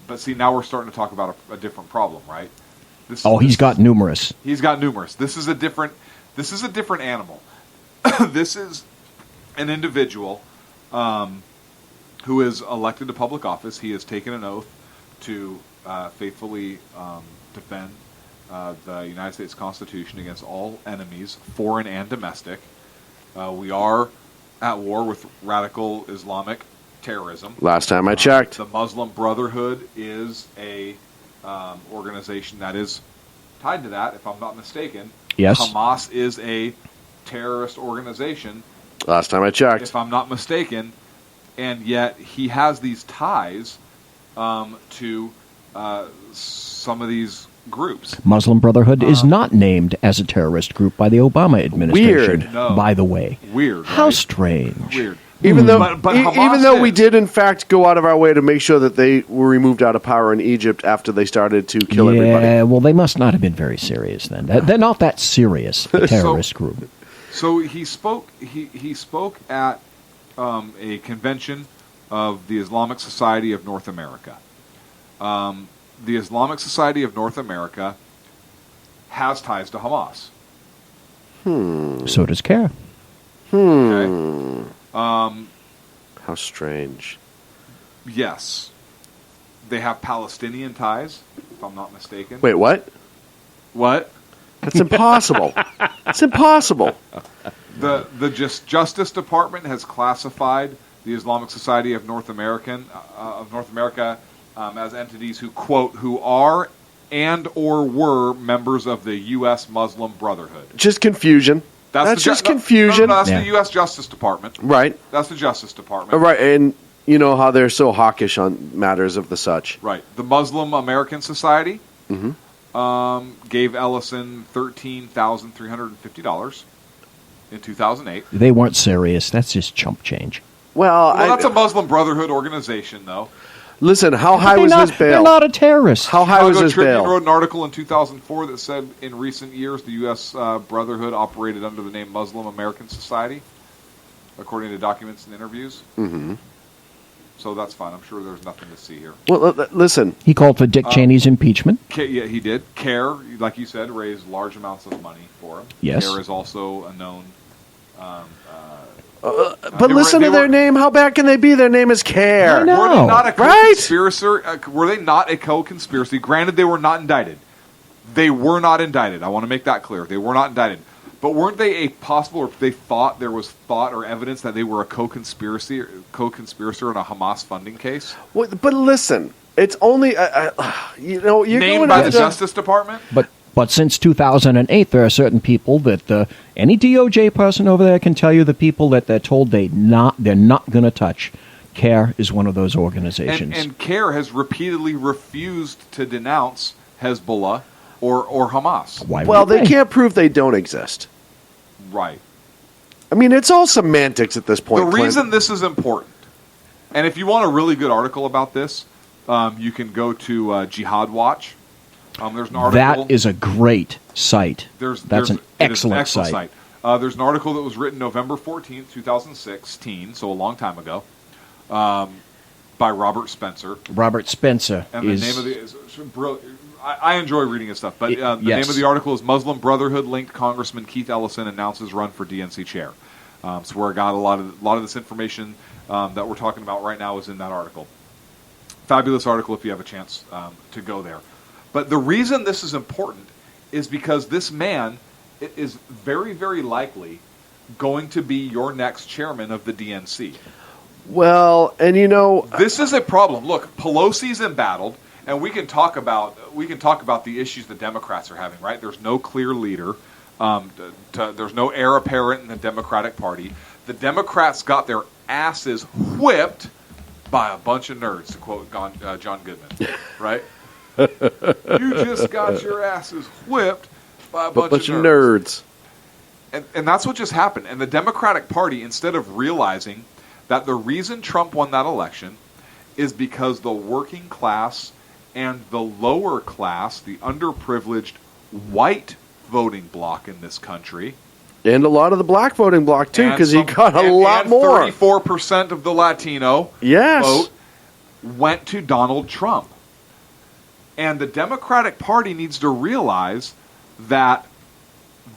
But see, now we're starting to talk about a different problem, right? He's got numerous. He's got numerous. This is a different animal. This is an individual who is elected to public office. He has taken an oath to faithfully defend the United States Constitution against all enemies, foreign and domestic. We are at war with radical Islamic terrorism. Last time I checked. The Muslim Brotherhood is a organization that is tied to that, if I'm not mistaken. Yes. Hamas is a terrorist organization. Last time I checked. If I'm not mistaken. And yet he has these ties to some of these groups. Muslim Brotherhood is not named as a terrorist group by the Obama administration. Weird. No. By the way. Weird. How right? strange. Weird. Even though, but even though we did in fact go out of our way to make sure that they were removed out of power in Egypt after they started to kill everybody. Yeah, well, they must not have been very serious then. They're not that serious, the terrorist group. So he spoke. He spoke at a convention of the Islamic Society of North America. The Islamic Society of North America has ties to Hamas. So does CARE. Okay. How strange. Yes. They have Palestinian ties, if I'm not mistaken. Wait, what? What? That's impossible. It's impossible. The Justice Department has classified the Islamic Society of North America as entities who, quote, who are and or were members of the U.S. Muslim Brotherhood. Just confusion. That's just confusion. No, that's the U.S. Justice Department. Right. That's the Justice Department. Right, and you know how they're so hawkish on matters of the such. Right. The Muslim American Society Mm-hmm. gave Ellison $13,350 in 2008. They weren't serious. That's just chump change. Well, That's a Muslim Brotherhood organization, though. Listen, how high was his bail? They're not a terrorist. How high was his Tribune bail? wrote an article in 2004 that said in recent years the U.S. Brotherhood operated under the name Muslim American Society, according to documents and interviews. Mm-hmm. So that's fine. I'm sure there's nothing to see here. Well, listen. He called for Dick Cheney's impeachment. Yeah, he did. CARE, like you said, raised large amounts of money for him. Yes. CARE is also a known... But listen to their name. How bad can they be? Their name is CARE. I know. Were they not a Right? co-conspirator? Were they not a co-conspiracy? Granted, they were not indicted. They were not indicted. I want to make that clear. They were not indicted. But weren't they a possible, or they thought there was thought or evidence that they were a co-conspirator in a Hamas funding case? Well, but listen, it's only you're Named going by to the Justice Department? But since 2008, there are certain people that any DOJ person over there can tell you the people that they're told they're not going to touch. CARE is one of those organizations. And CARE has repeatedly refused to denounce Hezbollah or Hamas. Well, they can't prove they don't exist. Right. I mean, it's all semantics at this point. The Clint. reason this is important, and if you want a really good article about this, you can go to Jihad Watch. There's an article. That is a great site. That's an excellent site. There's an article that was written November 14th, 2016, so a long time ago, by Robert Spencer. Robert Spencer And the name of the I enjoy reading his stuff, but the name of the article is Muslim Brotherhood-linked Congressman Keith Ellison announces run for DNC chair. So where I got a lot of this information that we're talking about right now is in that article. Fabulous article if you have a chance to go there. But the reason this is important is because this man is very, very likely going to be your next chairman of the DNC. Well, and this is a problem. Look, Pelosi's embattled, and we can talk about the issues the Democrats are having. Right? There's no clear leader. There's no heir apparent in the Democratic Party. The Democrats got their asses whipped by a bunch of nerds, to quote John Goodman. Right? You just got your asses whipped by a bunch of nerds. And that's what just happened. And the Democratic Party, instead of realizing that the reason Trump won that election is because the working class and the lower class, the underprivileged white voting bloc in this country, and a lot of the black voting bloc too, because he got a lot more. 34% of the Latino vote went to Donald Trump. And the Democratic Party needs to realize that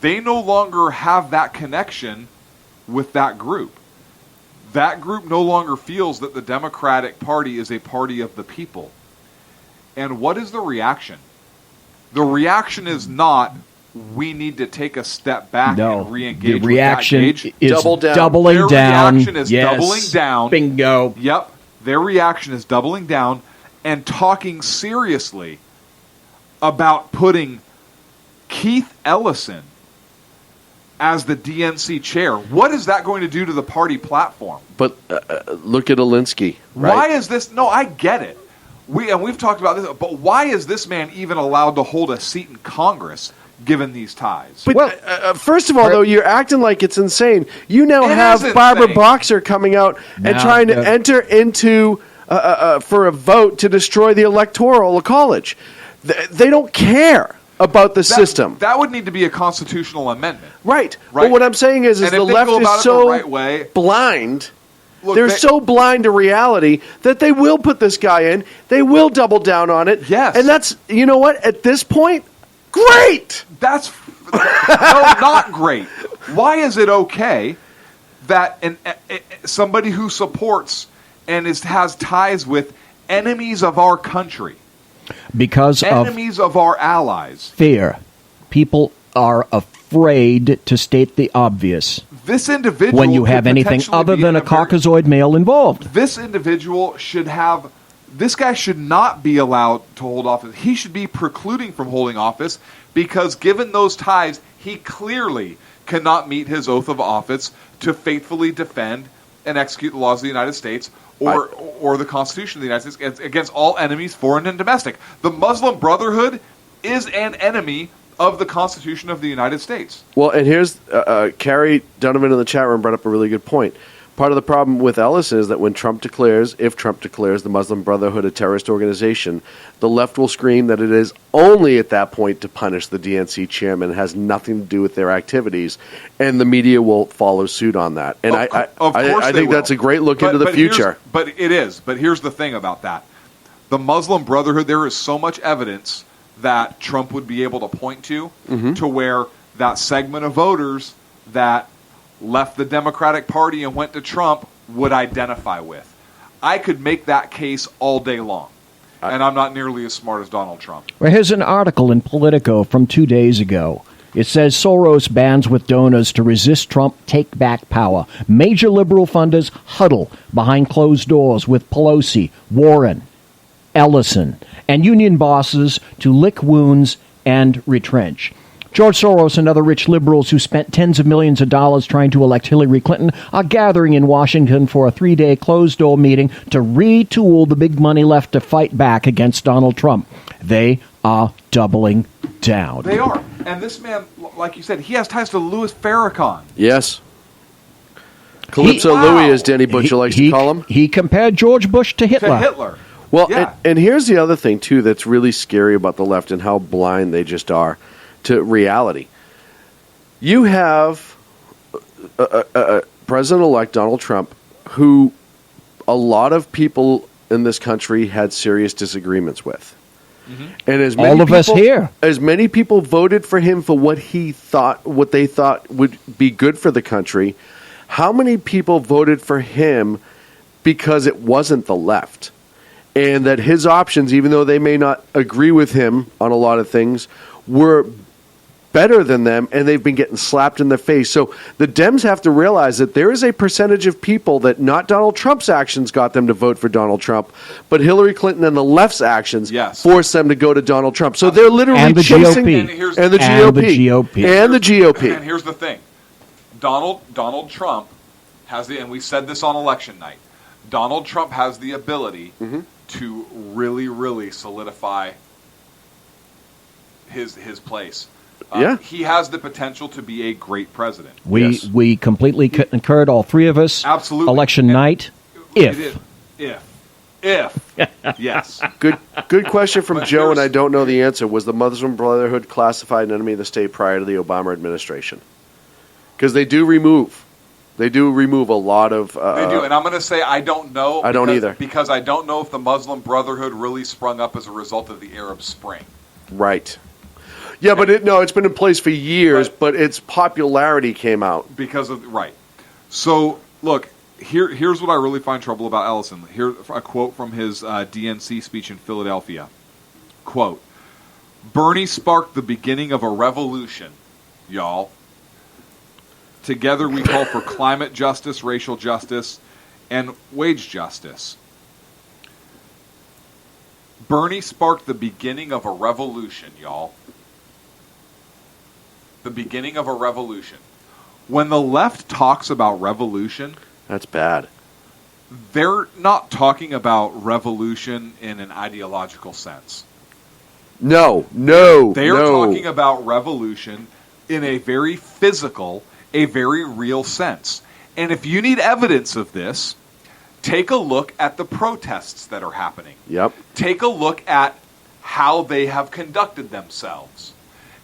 they no longer have that connection with that group. That group no longer feels that the Democratic Party is a party of the people. And what is the reaction? The reaction is not, we need to take a step back and re-engage. The reaction with that is doubling Their down. reaction is doubling down. Bingo. Yep. Their reaction is doubling down and talking seriously about putting Keith Ellison as the DNC chair. What is that going to do to the party platform? But look at Alinsky. Right? Why is this? No, I get it. We've talked about this, but why is this man even allowed to hold a seat in Congress given these ties? But first of all, though, you're acting like it's insane. You now have Barbara Boxer coming out and trying to enter into for a vote to destroy the Electoral College. They don't care about the system. That would need to be a constitutional amendment. Right. But what I'm saying is the left is so blind. Look, they're so blind to reality that they will put this guy in. They will double down on it. Yes. And that's, you know what, at this point, great. That's not great. Why is it okay that somebody who supports and has ties with enemies of our country, because enemies of our allies, fear, people are afraid to state the obvious This individual, when you have could anything potentially other be than in a Caucasoid male involved. This individual should have. This guy should not be allowed to hold office. He should be precluding from holding office because, given those ties, he clearly cannot meet his oath of office to faithfully defend and execute the laws of the United States or the Constitution of the United States against all enemies, foreign and domestic. The Muslim Brotherhood is an enemy of the Constitution of the United States. Well, and here's Carrie Donovan in the chat room brought up a really good point. Part of the problem with Ellis is that when if Trump declares the Muslim Brotherhood a terrorist organization, the left will scream that it is only at that point to punish the DNC chairman. It has nothing to do with their activities, and the media will follow suit on that. And I think that's a great look into the future. But it is. But here's the thing about that. The Muslim Brotherhood, there is so much evidence that Trump would be able to point to where that segment of voters that left the Democratic Party and went to Trump would identify with. I could make that case all day long. And I'm not nearly as smart as Donald Trump. Well, here's an article in Politico from 2 days ago. It says Soros bands with donors to resist Trump take back power. Major liberal funders huddle behind closed doors with Pelosi, Warren, Ellison, and union bosses to lick wounds and retrench. George Soros and other rich liberals who spent tens of millions of dollars trying to elect Hillary Clinton are gathering in Washington for a 3-day closed-door meeting to retool the big money left to fight back against Donald Trump. They are doubling down. They are. And this man, like you said, he has ties to Louis Farrakhan. Yes. Calypso Louis, as Danny Butcher likes to call him. He compared George Bush to Hitler. Well, and here's the other thing, too, that's really scary about the left and how blind they just are to reality. You have President-elect Donald Trump, who a lot of people in this country had serious disagreements with. And as many people voted for him for what they thought would be good for the country, how many people voted for him because it wasn't the left? And that his options, even though they may not agree with him on a lot of things, were better than them, and they've been getting slapped in the face. So the Dems have to realize that there is a percentage of people that not Donald Trump's actions got them to vote for Donald Trump, but Hillary Clinton and the left's actions forced them to go to Donald Trump. So they're literally chasing the GOP. And here's the thing. Donald Trump has and we said this on election night, Donald Trump has the ability to really, really solidify his place. He has the potential to be a great president. We completely concurred, all three of us. Absolutely. Election night, if. Yes. Good question from Joe, and I don't know the answer. Was the Muslim Brotherhood classified an enemy of the state prior to the Obama administration? Because they do remove a lot of... they do, and I'm going to say I don't know. I don't either. Because I don't know if the Muslim Brotherhood really sprung up as a result of the Arab Spring. Right. Yeah, but it's been in place for years, but its popularity came out. Right. So, look, here's what I really find trouble about Ellison. Here, a quote from his DNC speech in Philadelphia. Quote, "Bernie sparked the beginning of a revolution, y'all. Together we call for climate justice, racial justice, and wage justice. Bernie sparked the beginning of a revolution, y'all. The beginning of a revolution. When the left talks about revolution... That's bad. They're not talking about revolution in an ideological sense. No. They are talking about revolution in a very physical, a very real sense. And if you need evidence of this, take a look at the protests that are happening. Yep. Take a look at how they have conducted themselves.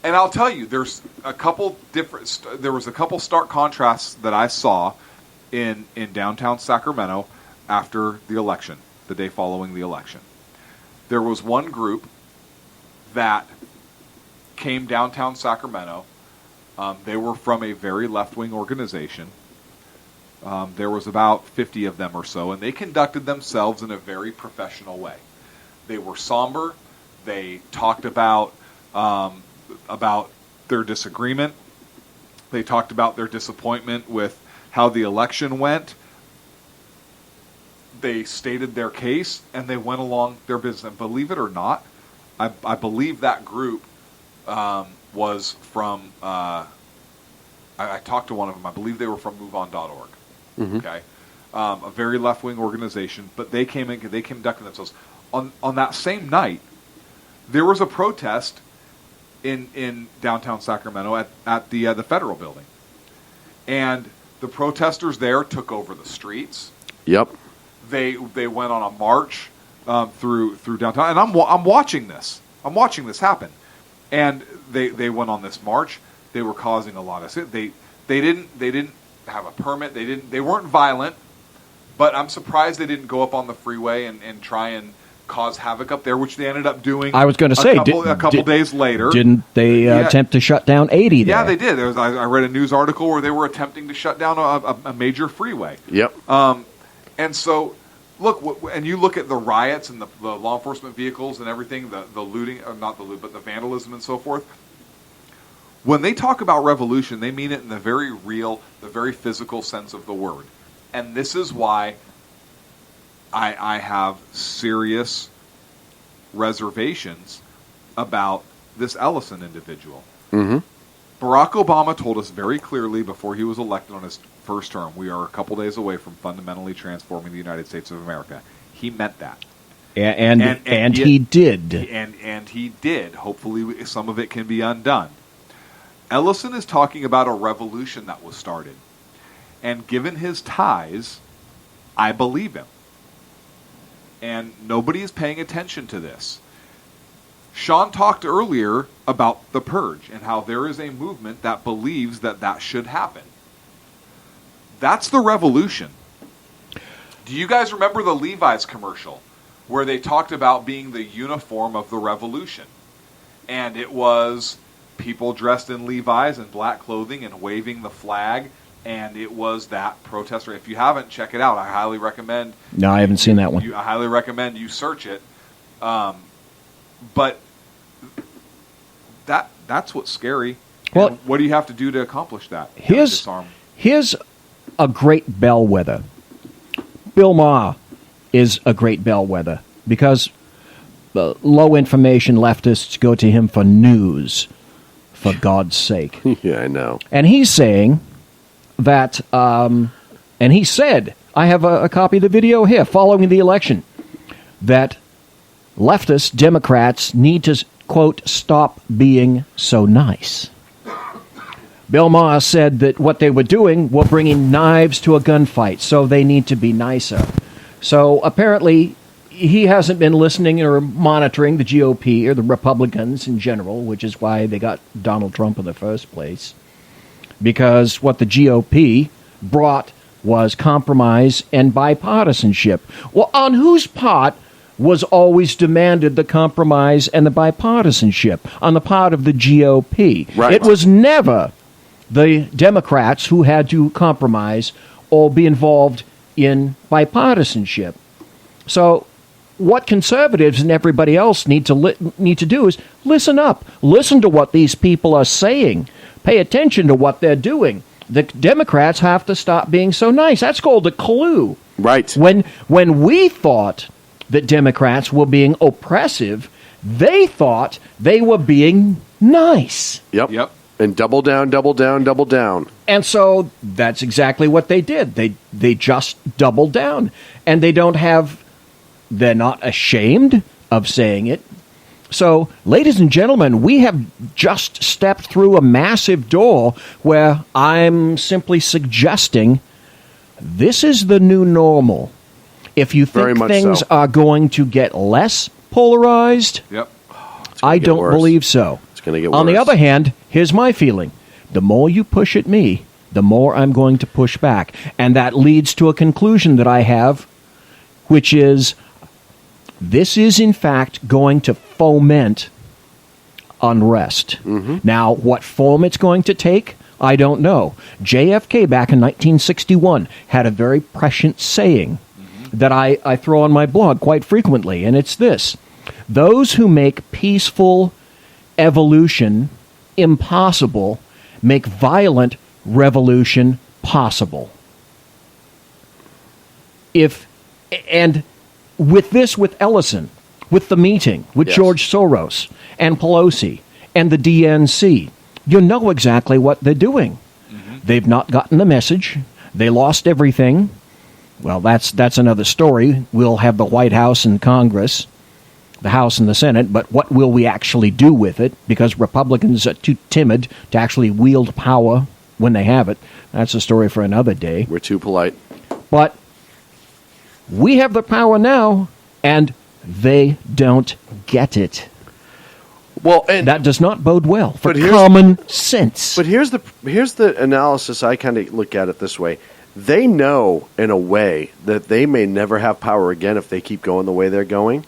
And I'll tell you, there was a couple stark contrasts that I saw in downtown Sacramento after the election, the day following the election. There was one group that came downtown Sacramento. They were from a very left-wing organization. There was about 50 of them or so, and they conducted themselves in a very professional way. They were somber. They talked about their disagreement. They talked about their disappointment with how the election went. They stated their case, and they went along their business. And believe it or not, I believe that group was from, I talked to one of them. I believe they were from MoveOn.org. Mhm. Okay, a very left-wing organization, but they conducted themselves. On that same night, there was a protest in downtown Sacramento at the federal building, and the protesters there took over the streets. Yep. They went on a march through downtown, and I'm watching this. I'm watching this happen, and they went on this march. They were causing a lot of they didn't have a permit. They weren't violent, but I'm surprised they didn't go up on the freeway and try and cause havoc up there, which they ended up doing. I was going to say, a couple days later. Didn't they attempt to shut down 80 there? Yeah, they did. I read a news article where they were attempting to shut down a major freeway. Yep. And so, look, and you look at the riots and the law enforcement vehicles and everything, the looting, not the loot, but the vandalism and so forth. When they talk about revolution, they mean it in the very real, the very physical sense of the word. And this is why I have serious reservations about this Ellison individual. Mm-hmm. Barack Obama told us very clearly before he was elected on his first term, we are a couple days away from fundamentally transforming the United States of America. He meant that. And he did. And he did. Hopefully some of it can be undone. Ellison is talking about a revolution that was started. And given his ties, I believe him. And nobody is paying attention to this. Sean talked earlier about the purge and how there is a movement that believes that should happen. That's the revolution. Do you guys remember the Levi's commercial where they talked about being the uniform of the revolution? And it was people dressed in Levi's and black clothing and waving the flag, and it was that protester. If you haven't, check it out. I highly recommend. No, I haven't seen that one. I highly recommend you search it. But that's what's scary. Well, and what do you have to do to accomplish that? Here's a great bellwether. Bill Maher is a great bellwether because low information leftists go to him for news, for God's sake. Yeah, I know. And he's saying that, and he said, I have a copy of the video here, following the election, that leftist Democrats need to, quote, stop being so nice. Bill Maher said that what they were doing were bringing knives to a gunfight, so they need to be nicer. So apparently he hasn't been listening or monitoring the GOP or the Republicans in general, which is why they got Donald Trump in the first place. Because what the GOP brought was compromise and bipartisanship. Well, on whose part was always demanded the compromise and the bipartisanship? On the part of the GOP. Right. It was never the Democrats who had to compromise or be involved in bipartisanship. So what conservatives and everybody else need to do is listen up. Listen to what these people are saying. Pay attention to what they're doing. The Democrats have to stop being so nice. That's called a clue. Right. When we thought that Democrats were being oppressive, they thought they were being nice. Yep. And double down, double down, double down. And so that's exactly what they did. They just doubled down. And they're not ashamed of saying it. So, ladies and gentlemen, we have just stepped through a massive door where I'm simply suggesting this is the new normal. If you think things are going to get less polarized, I don't believe so. It's going to get worse. On the other hand, here's my feeling. The more you push at me, the more I'm going to push back. And that leads to a conclusion that I have, which is this is, in fact, going to foment unrest. Mm-hmm. Now, what form it's going to take, I don't know. JFK, back in 1961, had a very prescient saying that I throw on my blog quite frequently, and it's this: those who make peaceful evolution impossible make violent revolution possible. And with Ellison, with the meeting, with George Soros and Pelosi and the DNC, you know exactly what they're doing. They've not gotten the message. They lost everything. Well, that's another story. We'll have the White House and Congress, the House and the Senate, but what will we actually do with it? Because Republicans are too timid to actually wield power when they have it. That's a story for another day. We're too polite. But we have the power now, and they don't get it. Well, and that does not bode well for common sense. But here's the analysis. I kind of look at it this way. They know, in a way, that they may never have power again if they keep going the way they're going.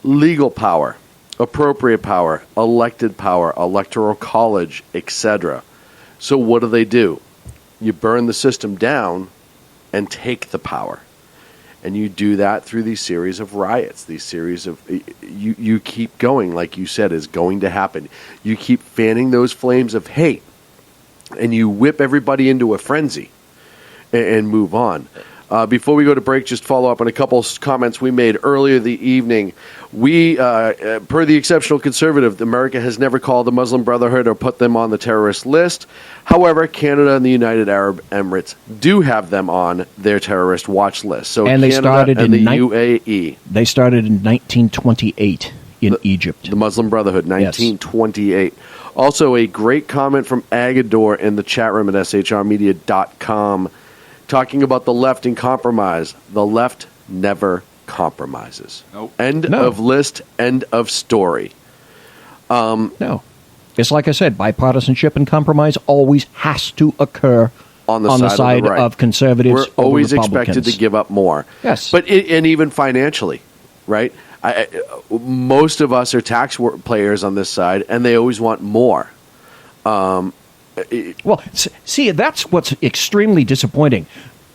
Legal power, appropriate power, elected power, electoral college, etc. So what do? You burn the system down and take the power. And you do that through these series of riots, these series of... You keep going, like you said, is going to happen. You keep fanning those flames of hate, and you whip everybody into a frenzy and move on. Before we go to break, just follow up on a couple comments we made earlier the evening. We, per the Exceptional Conservative, America has never called the Muslim Brotherhood or put them on the terrorist list. However, Canada and the United Arab Emirates do have them on their terrorist watch list. So and Canada they started and in the UAE. They started in 1928 in Egypt. The Muslim Brotherhood, 1928. Yes. Also, a great comment from Agador in the chat room at shrmedia.com. Talking about the left and compromise. The left never compromises. Nope. End of list, end of story. No. It's like I said, bipartisanship and compromise always has to occur on the side of conservatives. We're always over Republicans. expected to give up more. Yes. But and even financially, right? Most of us are taxpayers on this side, and they always want more. Well, see, that's what's extremely disappointing.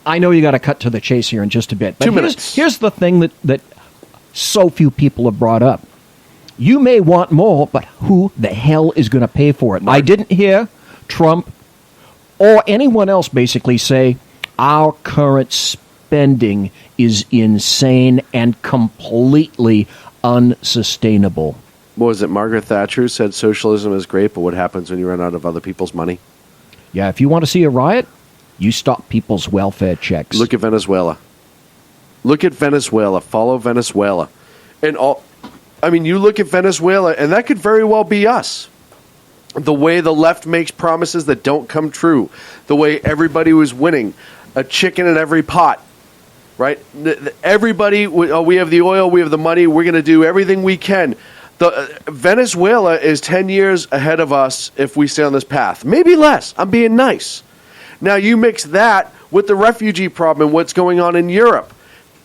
I know you got to cut to the chase here in just a bit. But 2 minutes. Here's the thing that so few people have brought up. You may want more, but who the hell is going to pay for it? I didn't hear Trump or anyone else basically say our current spending is insane and completely unsustainable. What was it? Margaret Thatcher who said socialism is great, but what happens when you run out of other people's money? Yeah, if you want to see a riot, you stop people's welfare checks. Look at Venezuela. Look at Venezuela. Follow Venezuela. And you look at Venezuela, and that could very well be us. The way the left makes promises that don't come true. The way everybody was winning. A chicken in every pot. Right? Everybody, we have the oil, we have the money, we're going to do everything we can. Venezuela is 10 years ahead of us if we stay on this path. Maybe less. I'm being nice. Now, you mix that with the refugee problem and what's going on in Europe.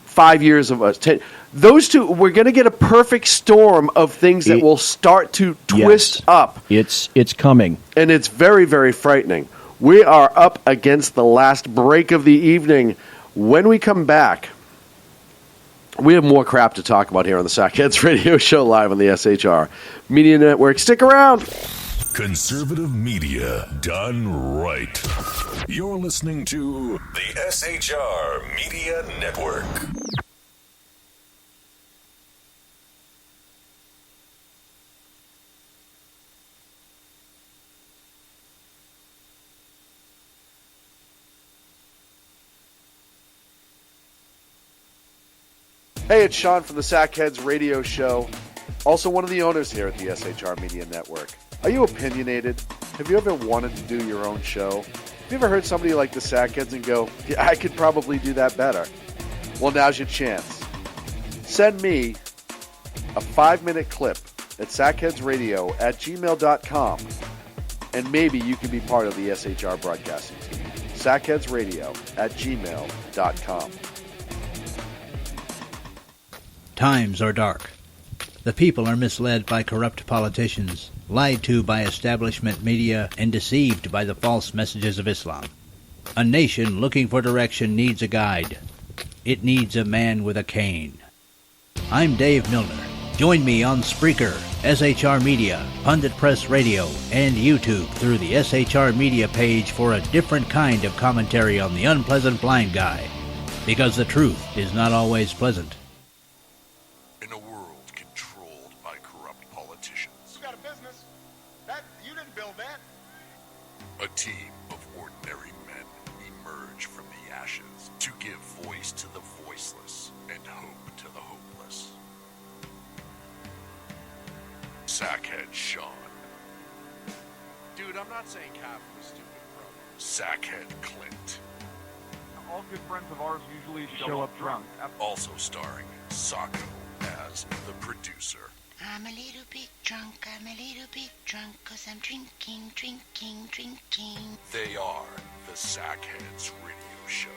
5 years of us. 10. Those two, we're going to get a perfect storm of things that will start to twist up. It's coming. And it's very, very frightening. We are up against the last break of the evening. When we come back, we have more crap to talk about here on the Sackheads Radio Show live on the SHR Media Network. Stick around. Conservative media done right. You're listening to the SHR Media Network. Hey, it's Sean from the Sackheads Radio Show, also one of the owners here at the SHR Media Network. Are you opinionated? Have you ever wanted to do your own show? Have you ever heard somebody like the Sackheads and go, yeah, I could probably do that better? Well, now's your chance. Send me a 5-minute clip at sackheadsradio@gmail.com, and maybe you can be part of the SHR broadcasting team. sackheadsradio@gmail.com. Times are dark. The people are misled by corrupt politicians, lied to by establishment media, and deceived by the false messages of Islam. A nation looking for direction needs a guide. It needs a man with a cane. I'm Dave Milner. Join me on Spreaker, SHR Media, Pundit Press Radio, and YouTube through the SHR Media page for a different kind of commentary on the unpleasant blind guy. Because the truth is not always pleasant. In a world controlled by corrupt politicians, You got a business. You didn't build that. a team of ordinary men emerge from the ashes to give voice to the voiceless and hope to the hopeless. Sackhead Sean, Dude, I'm not saying Kaufman was stupid, bro. Sackhead Clint, All good friends of ours usually show up drunk. also starring Sacco as the producer. I'm a little bit drunk, I'm a little bit drunk, 'cause I'm drinking. They are the Sackheads Radio Show.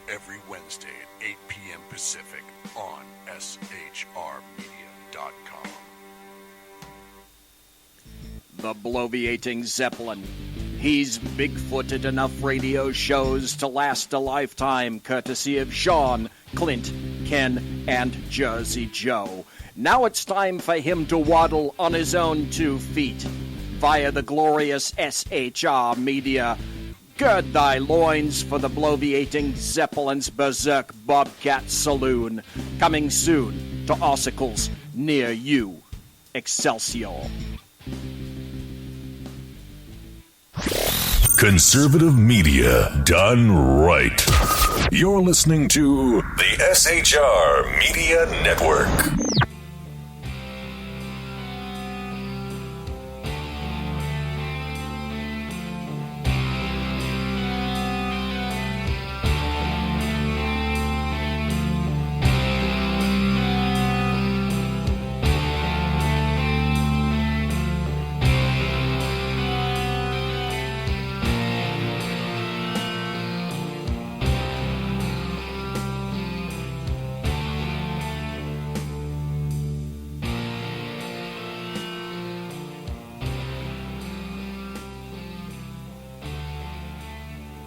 Every Wednesday at 8 p.m. Pacific on SHRmedia.com. The bloviating Zeppelin. He's big-footed enough radio shows to last a lifetime, courtesy of Sean, Clint, Ken, and Jersey Joe. Now it's time for him to waddle on his own 2 feet via the glorious SHR Media. Gird thy loins for the bloviating Zeppelin's Berserk Bobcat Saloon. Coming soon to ossicles near you. Excelsior. Conservative media done right. You're listening to the SHR Media Network.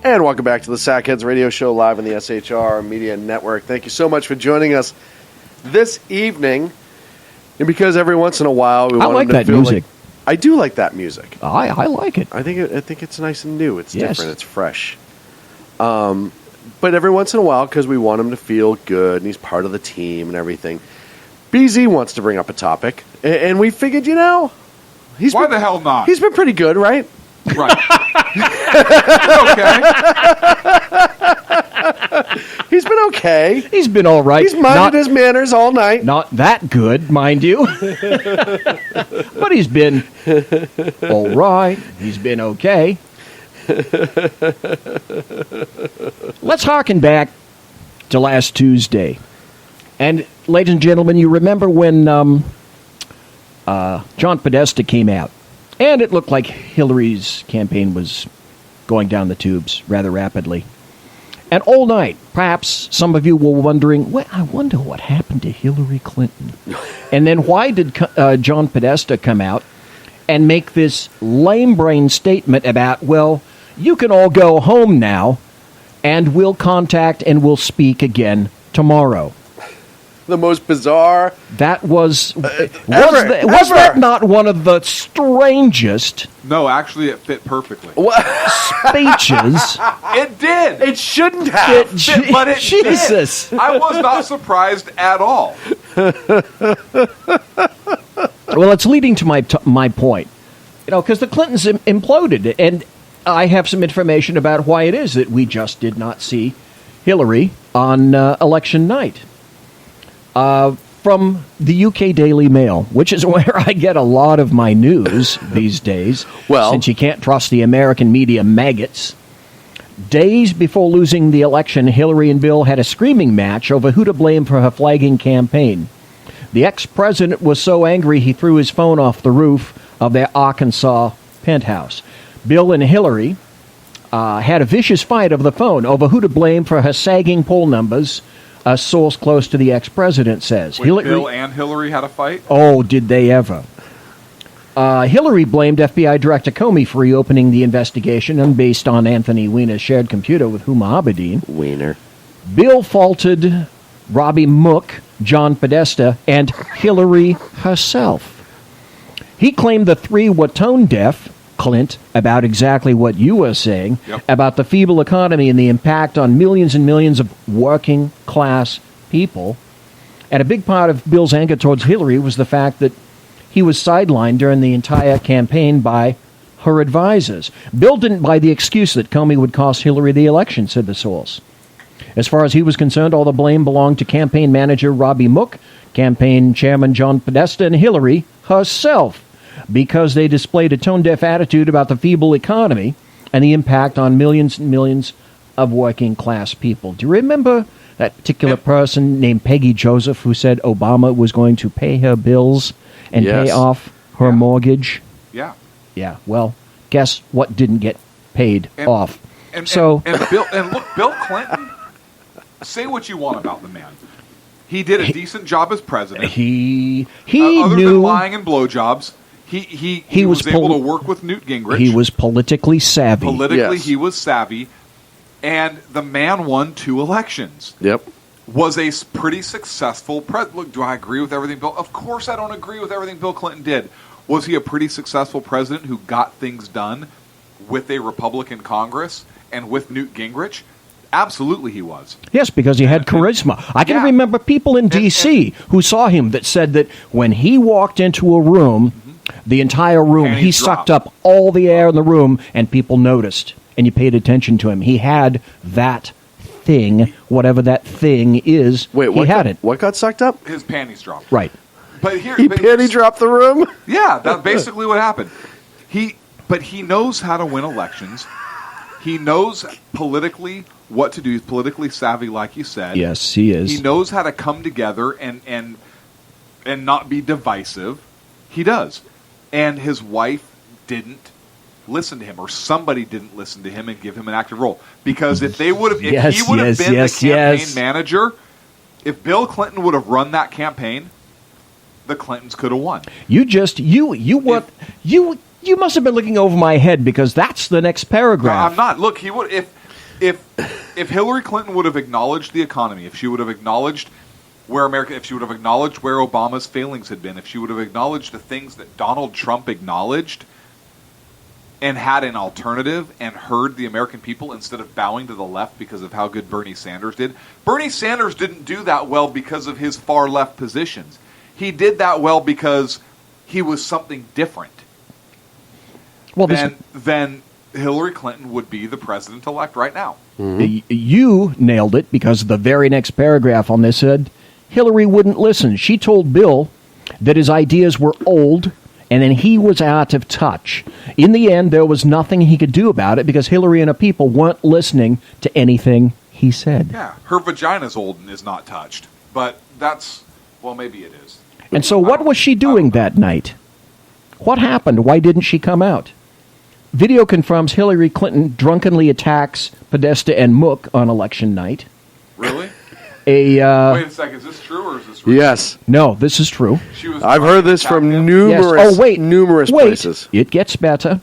And welcome back to the Sackheads Radio Show live on the SHR Media Network. Thank you so much for joining us this evening. And because every once in a while we want like them to that feel music. I do like that music. I like it. I think it's nice and new. It's Yes. different. It's fresh. But every once in a while, because we want him to feel good and he's part of the team and everything, BZ wants to bring up a topic, and we figured, Why the hell not? He's been pretty good, right? Right. He's been okay. He's been all right. He's minded his manners all night. Not that good, mind you. But he's been all right. He's been okay. Let's harken back to last Tuesday. And, ladies and gentlemen, you remember when John Podesta came out, and it looked like Hillary's campaign was going down the tubes rather rapidly. And all night, perhaps some of you were wondering, well, I wonder what happened to Hillary Clinton. And then why did John Podesta come out and make this lame-brain statement about, well, you can all go home now, and we'll contact and we'll speak again tomorrow. The most bizarre. That was ever. that not one of the strangest No, actually, it fit perfectly. speeches? It did. It shouldn't have. But it Jesus. did. I was not surprised at all. Well, it's leading to my point. Because the Clintons imploded, and I have some information about why it is that we just did not see Hillary on election night. From the UK Daily Mail, which is where I get a lot of my news these days, since you can't trust the American media maggots. Days before losing the election, Hillary and Bill had a screaming match over who to blame for her flagging campaign. The ex-president was so angry he threw his phone off the roof of their Arkansas penthouse. Bill and Hillary had a vicious fight over the phone over who to blame for her sagging poll numbers, a source close to the ex-president says. Wait, Bill and Hillary had a fight? Oh, did they ever. Hillary blamed FBI Director Comey for reopening the investigation and based on Anthony Weiner's shared computer with Huma Abedin. Weiner. Bill faulted Robbie Mook, John Podesta, and Hillary herself. He claimed the three were tone deaf, Clint, about exactly what you were saying, about the feeble economy and the impact on millions and millions of working class people. And a big part of Bill's anger towards Hillary was the fact that he was sidelined during the entire campaign by her advisors. Bill didn't buy the excuse that Comey would cost Hillary the election, said the source. As far as he was concerned, all the blame belonged to campaign manager Robbie Mook, campaign chairman John Podesta, and Hillary herself, because they displayed a tone-deaf attitude about the feeble economy and the impact on millions and millions of working-class people. Do you remember that particular person named Peggy Joseph who said Obama was going to pay her bills and pay off her mortgage? Yeah. Yeah, well, guess what didn't get paid off? And look, Bill Clinton, say what you want about the man. He did a decent job as president. He other knew than lying and blowjobs. He was able to work with Newt Gingrich. He was politically savvy. Politically, he was savvy. And the man won 2 elections. Yep. Was a pretty successful president. Look, do I agree with everything Bill? Of course I don't agree with everything Bill Clinton did. Was he a pretty successful president who got things done with a Republican Congress and with Newt Gingrich? Absolutely he was. Yes, because he had charisma. I can remember people in D.C. who saw him that said that when he walked into a room, the entire room, he sucked up all the air in the room, and people noticed, and you paid attention to him. He had that thing, whatever that thing is. Wait, he had it. What got sucked up? His panties dropped. Right. But here, He panty dropped the room? Yeah, that's basically what happened. But he knows how to win elections. He knows politically what to do. He's politically savvy, like you said. Yes, he is. He knows how to come together and not be divisive. He does. And his wife didn't listen to him, or somebody didn't listen to him and give him an active role. Because if he would have been the campaign manager, if Bill Clinton would have run that campaign, the Clintons could have won. You must have been looking over my head, because that's the next paragraph. No, I'm not. Look, he would if Hillary Clinton would have acknowledged the economy, if she would have acknowledged if she would have acknowledged where Obama's failings had been, if she would have acknowledged the things that Donald Trump acknowledged, and had an alternative and heard the American people instead of bowing to the left because of how good Bernie Sanders did. Bernie Sanders didn't do that well because of his far left positions. He did that well because he was something different. Well, then Hillary Clinton would be the president-elect right now. Mm-hmm. You nailed it, because the very next paragraph on this said, Hillary wouldn't listen. She told Bill that his ideas were old and then he was out of touch. In the end, there was nothing he could do about it, because Hillary and her people weren't listening to anything he said. Yeah, her vagina's old and is not touched. But maybe it is. And so what was she doing that night? What happened? Why didn't she come out? Video confirms Hillary Clinton drunkenly attacks Podesta and Mook on election night. Really? Wait a second, is this true or is this real? Yes. No, this is true. I've heard this from numerous places. It gets better.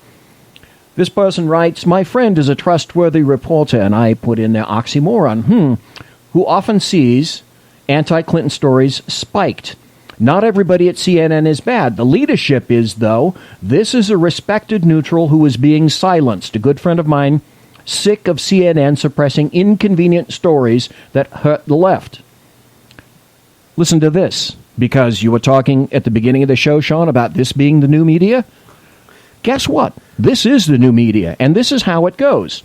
This person writes, my friend is a trustworthy reporter, and I put in their oxymoron, who often sees anti-Clinton stories spiked. Not everybody at CNN is bad. The leadership is, though. This is a respected neutral who is being silenced. A good friend of mine, sick of CNN suppressing inconvenient stories that hurt the left. Listen to this, because you were talking at the beginning of the show, Sean, about this being the new media. Guess what? This is the new media, and this is how it goes.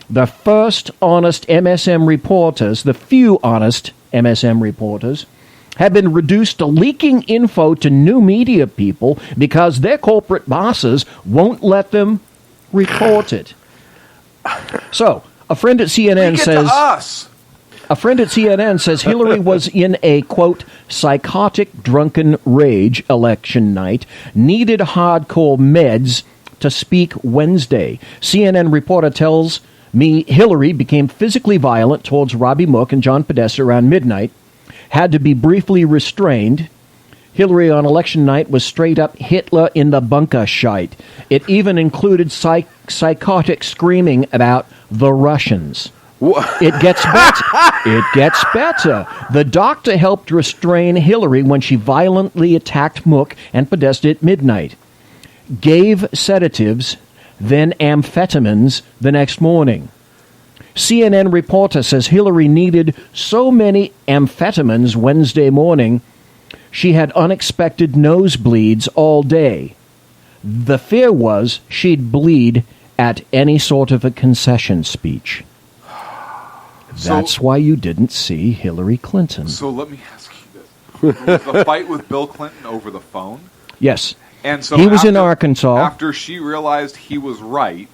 The first honest MSM reporters, the few honest MSM reporters, have been reduced to leaking info to new media people because their corporate bosses won't let them report it. So, a friend at CNN says Hillary was in a, quote, psychotic drunken rage election night, needed hardcore meds to speak Wednesday. CNN reporter tells me Hillary became physically violent towards Robbie Mook and John Podesta around midnight, had to be briefly restrained. Hillary on election night was straight up Hitler in the bunker shite. It even included psychotic screaming about the Russians. It gets better. It gets better. The doctor helped restrain Hillary when she violently attacked Mook and Podesta at midnight. Gave sedatives, then amphetamines the next morning. CNN reporter says Hillary needed so many amphetamines Wednesday morning, she had unexpected nosebleeds all day. The fear was she'd bleed at any sort of a concession speech. That's why you didn't see Hillary Clinton. So let me ask you this. There was a fight with Bill Clinton over the phone? Yes. And so he was in Arkansas. After she realized he was right,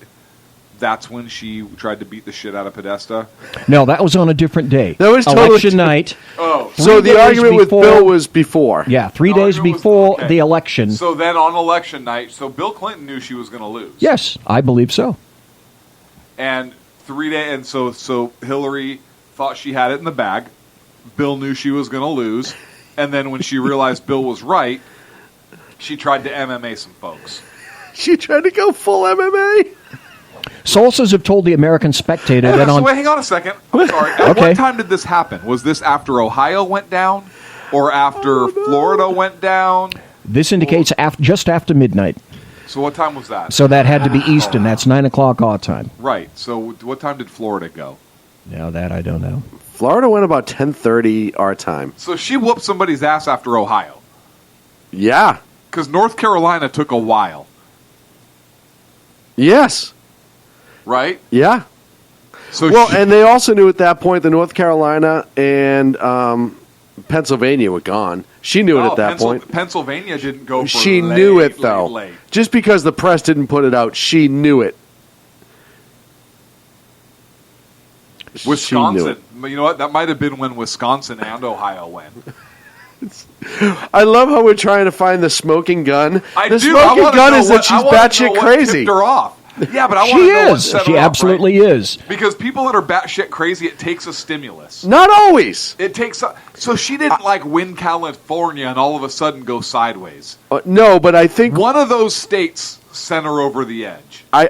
that's when she tried to beat the shit out of Podesta? No, that was on a different day. That was totally election night. Oh. So the argument with Bill was before. Yeah, 3 days before the election. So then on election night, so Bill Clinton knew she was going to lose. Yes, I believe so. And 3 days, and so Hillary thought she had it in the bag. Bill knew she was going to lose, and then when she realized Bill was right, she tried to MMA some folks. She tried to go full MMA. Sources have told the American Spectator that on. Wait, hang on a second. I'm sorry. At what time did this happen? Was this after Ohio went down, or after Florida went down? This indicates just after midnight. So what time was that? So that had to be Eastern. That's 9 o'clock our time. Right. So what time did Florida go? Now that I don't know. Florida went about 10:30 our time. So she whooped somebody's ass after Ohio. Yeah. Because North Carolina took a while. Yes. Right? Yeah. So and they also knew at that point that North Carolina and Pennsylvania were gone. She knew it at that point. Pennsylvania didn't go for She late, knew it, though. late. Just because the press didn't put it out, she knew it. Wisconsin. You know what? That might have been when Wisconsin and Ohio went. I love how we're trying to find the smoking gun. I the do. I smoking wanna gun know is what- that she's I wanna know batshit what crazy. tipped her off. Yeah, but I want She to know what is. set She her off, absolutely right? is. Because people that are batshit crazy, it takes a stimulus. Not always. It takes a, so she didn't like win California and all of a sudden go sideways. No, but I think one of those states sent her over the edge. I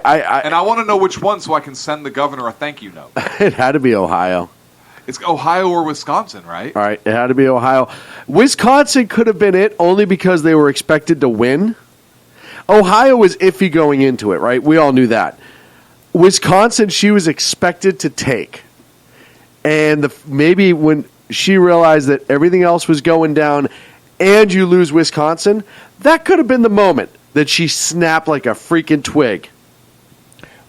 and I want to know which one so I can send the governor a thank you note. It had to be Ohio. It's Ohio or Wisconsin, right? All right, it had to be Ohio. Wisconsin could have been it only because they were expected to win. Ohio was iffy going into it, right? We all knew that. Wisconsin, she was expected to take. And maybe when she realized that everything else was going down and you lose Wisconsin, that could have been the moment that she snapped like a freaking twig.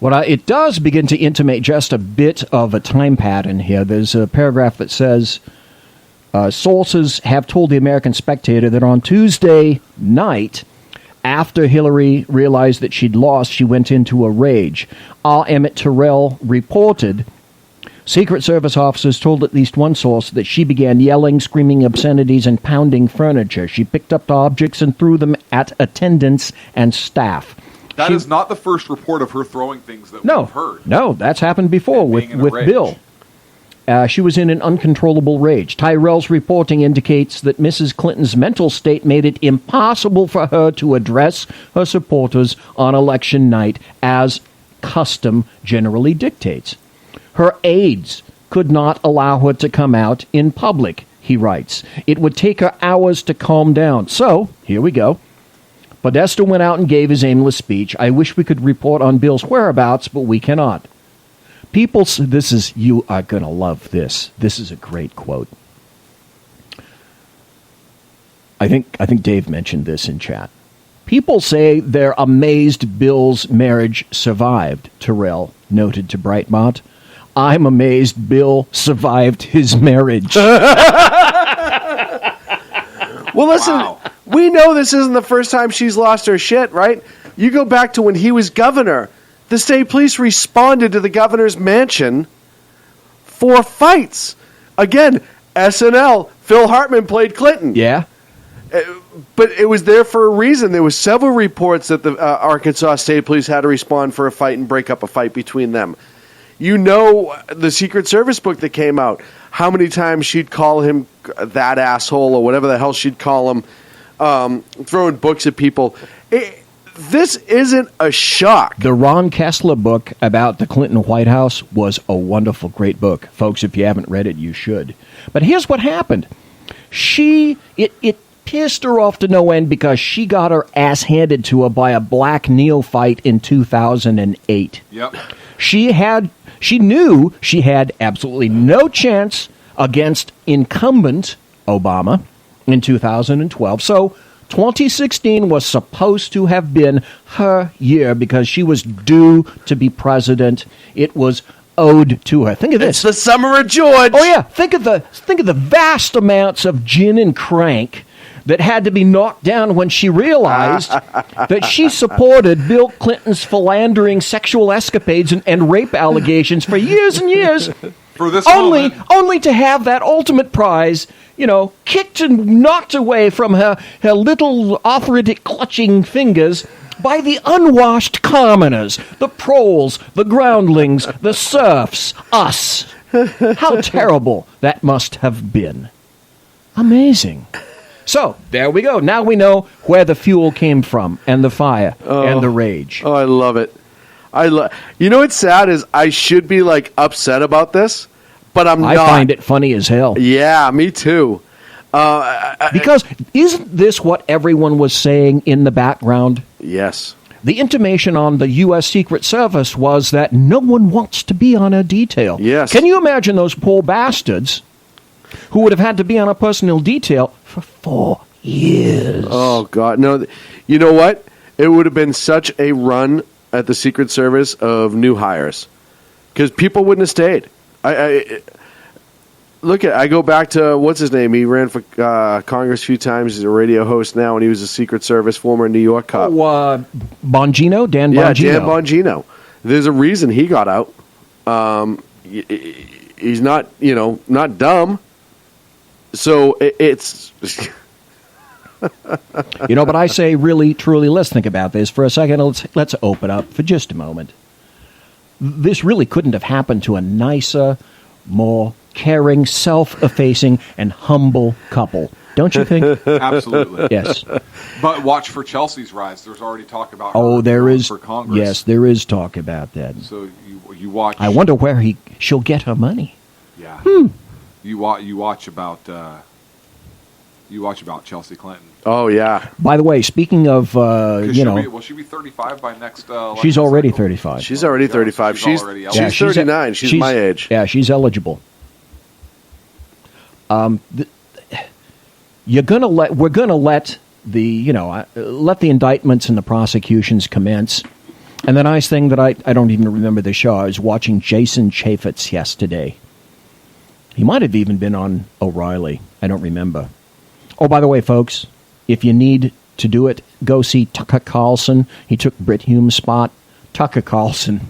Well, it does begin to intimate just a bit of a time pattern here. There's a paragraph that says, sources have told the American Spectator that on Tuesday night, after Hillary realized that she'd lost, she went into a rage. R. Emmett Terrell reported, Secret Service officers told at least one source that she began yelling, screaming obscenities, and pounding furniture. She picked up objects and threw them at attendants and staff. That is not the first report of her throwing things that we've heard. No, that's happened before with rage. Bill. She was in an uncontrollable rage. Tyrell's reporting indicates that Mrs. Clinton's mental state made it impossible for her to address her supporters on election night, as custom generally dictates. Her aides could not allow her to come out in public, he writes. It would take her hours to calm down. So, here we go. Podesta went out and gave his aimless speech. I wish we could report on Bill's whereabouts, but we cannot. People, you are going to love this. This is a great quote. I think Dave mentioned this in chat. People say they're amazed Bill's marriage survived, Terrell noted to Breitbart. I'm amazed Bill survived his marriage. Well, listen, we know this isn't the first time she's lost her shit, right? You go back to when he was governor. The state police responded to the governor's mansion for fights. Again, SNL, Phil Hartman played Clinton. Yeah. But it was there for a reason. There was several reports that the Arkansas State Police had to respond for a fight and break up a fight between them. You know the Secret Service book that came out, how many times she'd call him that asshole or whatever the hell she'd call him, throwing books at people. this isn't a shock. The Ron Kessler book about the Clinton White House was a wonderful, great book. Folks, if you haven't read it, you should. But here's what happened. It pissed her off to no end because she got her ass handed to her by a black neophyte in 2008. Yep. She knew she had absolutely no chance against incumbent Obama in 2012. So 2016 was supposed to have been her year because she was due to be president. It was owed to her. Think of this. It's the summer of George. Oh yeah, think of the vast amounts of gin and crank that had to be knocked down when she realized that she supported Bill Clinton's philandering sexual escapades and rape allegations for years and years. For this only to have that ultimate prize, kicked and knocked away from her little arthritic clutching fingers by the unwashed commoners, the proles, the groundlings, the serfs, us. How terrible that must have been. Amazing. So, there we go. Now we know where the fuel came from, and the fire, and the rage. Oh, I love it. You know what's sad is I should be, upset about this, but I'm not. I find it funny as hell. Yeah, me too. Because isn't this what everyone was saying in the background? Yes. The intimation on the U.S. Secret Service was that no one wants to be on a detail. Yes. Can you imagine those poor bastards who would have had to be on a personnel detail for 4 years? Oh, God. No, you know what? It would have been such a run at the Secret Service of new hires because people wouldn't have stayed. I go back to, what's his name? He ran for Congress a few times. He's a radio host now, and he was a Secret Service former New York cop. Oh, Bongino? Dan Bongino. Yeah, Dan Bongino. There's a reason he got out. He's not, not dumb. So it's... But I say really, truly, let's think about this for a second. Let's open up for just a moment. This really couldn't have happened to a nicer, more caring, self-effacing, and humble couple. Don't you think? Absolutely. Yes. But watch for Chelsea's rise. There's already talk about her there is for Congress. Yes, there is talk about that. So you watch. I wonder where she'll get her money. Yeah. You watch about Chelsea Clinton. Oh yeah. By the way, speaking of will she be 35 by next? She's already 35. She's already 35. She's 39. She's my age. Yeah, she's eligible. We're gonna let the indictments and the prosecutions commence. And the nice thing that I don't even remember the show. I was watching Jason Chaffetz yesterday. He might have even been on O'Reilly. I don't remember. Oh, by the way, folks, if you need to do it, go see Tucker Carlson. He took Brit Hume's spot. Tucker Carlson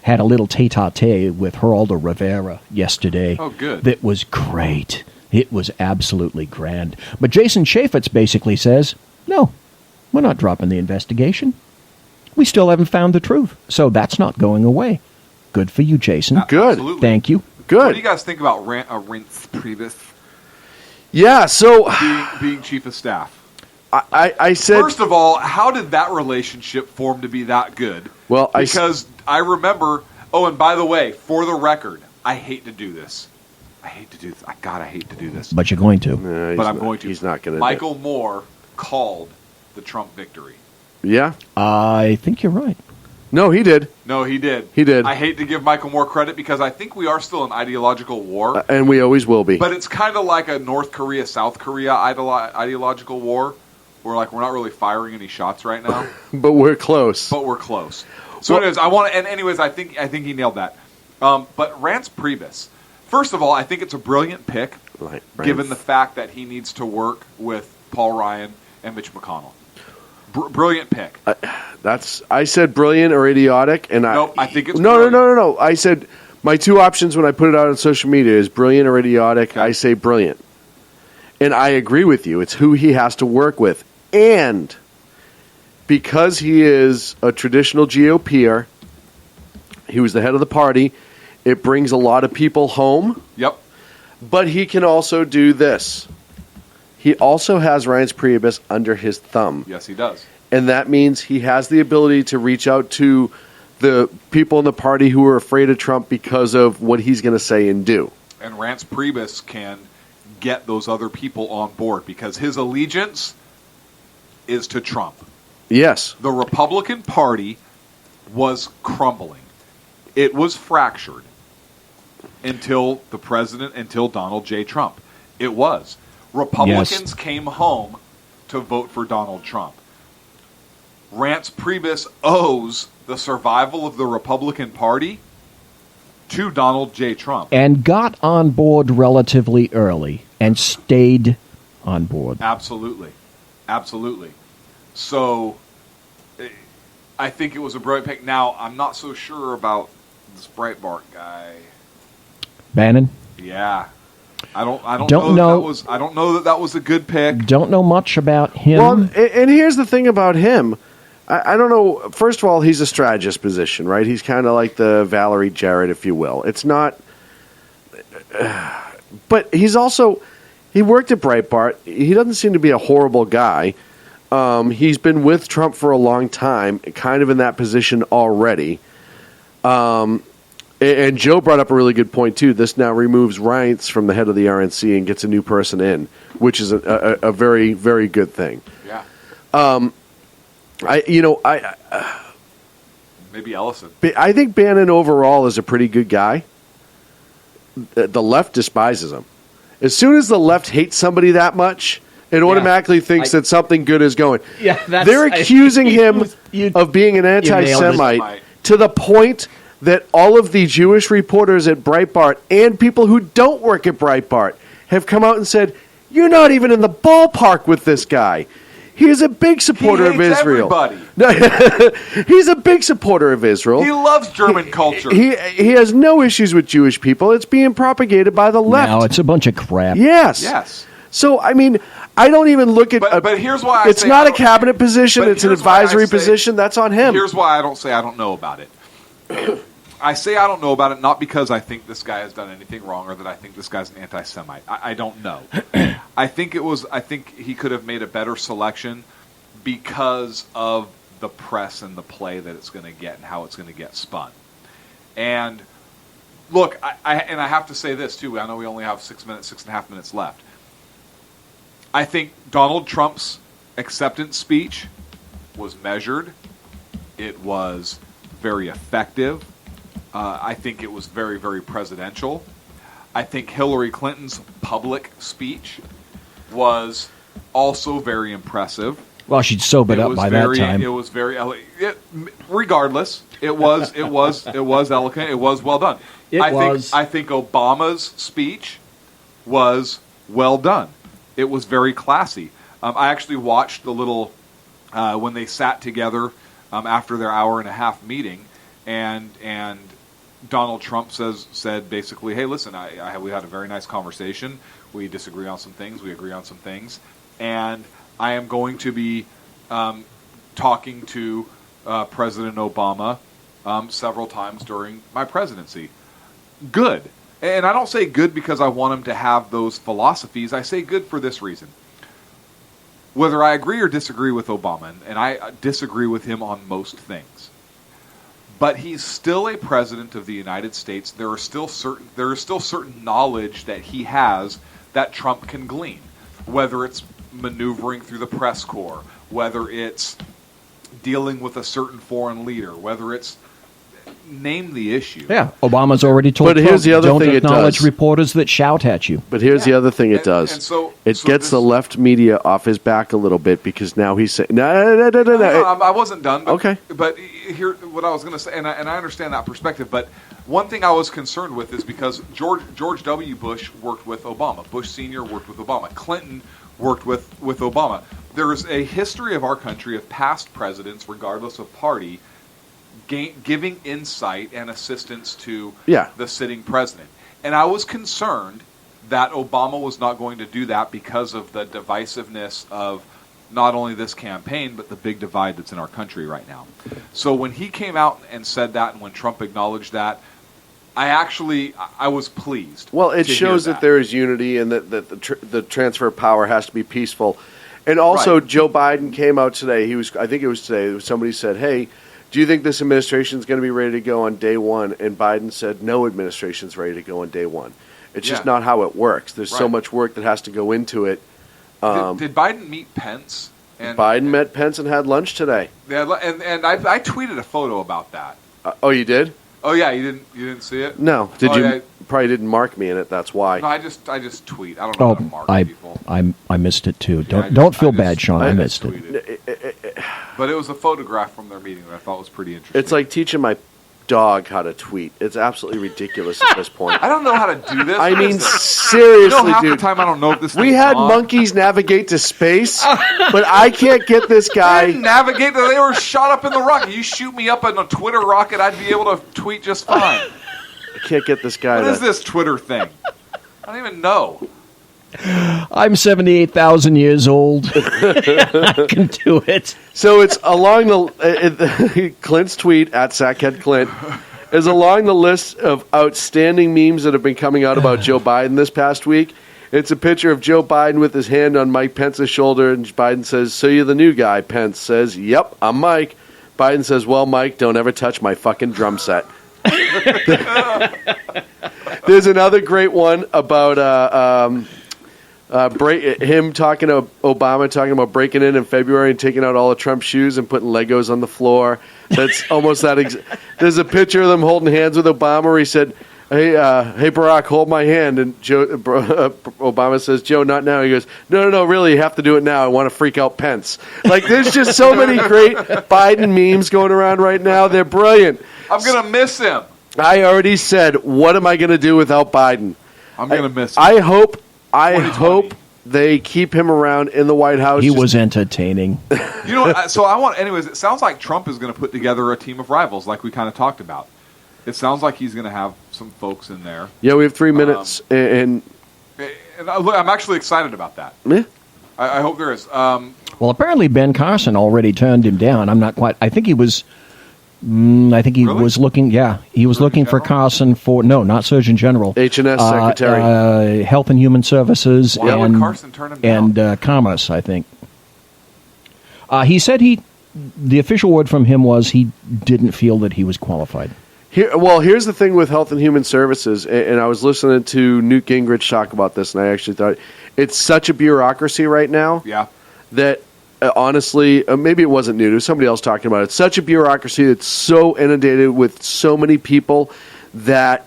had a little tete-a-tete with Geraldo Rivera yesterday. Oh, good. That was great. It was absolutely grand. But Jason Chaffetz basically says, no, we're not dropping the investigation. We still haven't found the truth. So that's not going away. Good for you, Jason. Good. Absolutely. Thank you. Good. What do you guys think about Reince Priebus? Yeah, so... being chief of staff. I said... First of all, how did that relationship form to be that good? Well, because I remember... Oh, and by the way, for the record, I hate to do this. I hate to do this. But you're going to. But I'm going to. He's not going to. Michael Moore called the Trump victory. Yeah? I think you're right. No, he did. No, he did. He did. I hate to give Michael Moore credit because I think we are still in ideological war. And we always will be. But it's kind of like a North Korea, South Korea ideological war where we're not really firing any shots right now. But we're close. So anyways, I think he nailed that. But Reince Priebus, first of all, I think it's a brilliant pick, given the fact that he needs to work with Paul Ryan and Mitch McConnell. Brilliant pick. I said brilliant or idiotic, and I think it's no. I said my two options when I put it out on social media is brilliant or idiotic. Okay. I say brilliant, and I agree with you. It's who he has to work with, and because he is a traditional GOPer, he was the head of the party. It brings a lot of people home. Yep. But he can also do this. He also has Reince Priebus under his thumb. Yes, he does. and that means he has the ability to reach out to the people in the party who are afraid of Trump because of what he's going to say and do. And Rance Priebus can get those other people on board because his allegiance is to Trump. Yes. The Republican Party was crumbling. It was fractured until Donald J. Trump. It was. Republicans came home to vote for Donald Trump. Rance Priebus owes the survival of the Republican Party to Donald J. Trump. And got on board relatively early and stayed on board. Absolutely. Absolutely. So I think it was a brilliant pick. Now, I'm not so sure about this Breitbart guy. Bannon? Yeah. I don't know that was a good pick. Don't know much about him. Well, and here's the thing about him. I don't know. First of all, he's a strategist position, right? He's kind of like the Valerie Jarrett, if you will. It's not... but he's also... He worked at Breitbart. He doesn't seem to be a horrible guy. He's been with Trump for a long time, kind of in that position already. And Joe brought up a really good point, too. This now removes Reince from the head of the RNC and gets a new person in, which is a very, very good thing. Yeah. Maybe Ellison. I think Bannon overall is a pretty good guy. The left despises him. As soon as the left hates somebody that much, it automatically thinks that something good is going. Yeah, they're accusing him of being an anti-Semite to the point that all of the Jewish reporters at Breitbart and people who don't work at Breitbart have come out and said, "You're not even in the ballpark with this guy. He is a big supporter of Israel." He's a big supporter of Israel. He loves German culture. He has no issues with Jewish people. It's being propagated by the left. No, it's a bunch of crap. Yes. So, I mean, I don't even look at... But here's why it's not a cabinet position. It's an advisory position. That's on him. Here's why I don't say I don't know about it. I say I don't know about it not because I think this guy has done anything wrong or that I think this guy's an anti-Semite. I don't know. I think he could have made a better selection because of the press and the play that it's going to get and how it's going to get spun. And look, I have to say this too. I know we only have 6.5 minutes left. I think Donald Trump's acceptance speech was measured. It was very effective. I think it was very, very presidential. I think Hillary Clinton's public speech was also very impressive. Well, she'd sobered up by that time. It was very regardless. It was eloquent. It was well done. I think Obama's speech was well done. It was very classy. I actually watched the little when they sat together after their hour-and-a-half meeting, and Donald Trump said basically, "Hey, listen, we had a very nice conversation. We disagree on some things. We agree on some things, and I am going to be talking to President Obama several times during my presidency." Good. And I don't say good because I want him to have those philosophies. I say good for this reason. Whether I agree or disagree with Obama, and I disagree with him on most things, but he's still a president of the United States. There is still certain knowledge that he has that Trump can glean, whether it's maneuvering through the press corps, whether it's dealing with a certain foreign leader, whether it's name the issue. Yeah, Obama's already told But here's the other don't thing it acknowledge does. reporters that shout at you. But here's the other thing it does. And so gets the left media off his back a little bit because now he's saying, no. I wasn't done. But, Okay. But here, what I was going to say, and I understand that perspective, but one thing I was concerned with is because George W. Bush worked with Obama. Bush Sr. worked with Obama. Clinton worked with Obama. There is a history of our country of past presidents, regardless of party, giving insight and assistance to the sitting president. And I was concerned that Obama was not going to do that because of the divisiveness of not only this campaign, but the big divide that's in our country right now. So when he came out and said that, and when Trump acknowledged that, I was pleased. Well, it to shows hear that there is unity and that the transfer of power has to be peaceful. And also, Right. Joe Biden came out today. I think it was today. Somebody said, "Hey, do you think this administration is going to be ready to go on day one?" And Biden said, "No administration's ready to go on day one. It's just Yeah. not how it works. There's so Right. much work that has to go into it." Did Biden meet Pence? And Biden met Pence and had lunch today. and I tweeted a photo about that. Oh, you did? Oh yeah, you didn't see it? No. Did Oh, you? yeah. Probably didn't mark me in it. That's why. No, I just tweet. I don't know how to mark people. I missed it too. Yeah, Don't feel bad, Sean. I missed it. But it was a photograph from their meeting that I thought was pretty interesting. It's like teaching my dog how to tweet. It's absolutely ridiculous at this point. I don't know how to do this. I What mean, is this? seriously, You know, half dude. the time I don't know if this. We thing's had on. monkeys navigate to space, but I can't get this They guy. didn't navigate. They were shot up in the rocket. You shoot me up in a Twitter rocket, I'd be able to tweet just fine. I can't get this guy. What to- is this Twitter thing? I don't even know. I'm 78,000 years old. I can do it. So it's along the Clint's tweet at Sackhead Clint is along the list of outstanding memes that have been coming out about Joe Biden this past week. It's a picture of Joe Biden with his hand on Mike Pence's shoulder, and Biden says, "So you're the new guy?" Pence says, "Yep, I'm Mike." Biden says, "Well, Mike, don't ever touch my fucking drum set." There's another great one about him talking to Obama, talking about breaking in February and taking out all of Trump's shoes and putting Legos on the floor. That's almost that. There's a picture of them holding hands with Obama where he said, hey, Barack, hold my hand. And Obama says, "Joe, not now." He goes, no, really, you have to do it now. I want to freak out Pence. Like, there's just so many great Biden memes going around right now. They're brilliant. I'm gonna miss him. I already said, what am I going to do without Biden? I'm gonna miss him. I hope they keep him around in the White House. He was entertaining. You know, what, anyways, it sounds like Trump is going to put together a team of rivals, like we kind of talked about. It sounds like he's going to have some folks in there. Yeah, we have 3 minutes, and I'm actually excited about that. Yeah. I hope there is. Well, apparently Ben Carson already turned him down. I'm not quite. I think he was. Was looking. Yeah, he was looking for Carson for not Surgeon General, H&S Secretary, Health and Human Services, Why would Carson turn him down? and Commerce. I think. He said the official word from him was he didn't feel that he was qualified. Here's the thing with Health and Human Services, and I was listening to Newt Gingrich talk about this, and I actually thought it's such a bureaucracy right now. Yeah. That honestly, maybe it wasn't Newt, it was somebody else talking about it. It's such a bureaucracy that's so inundated with so many people that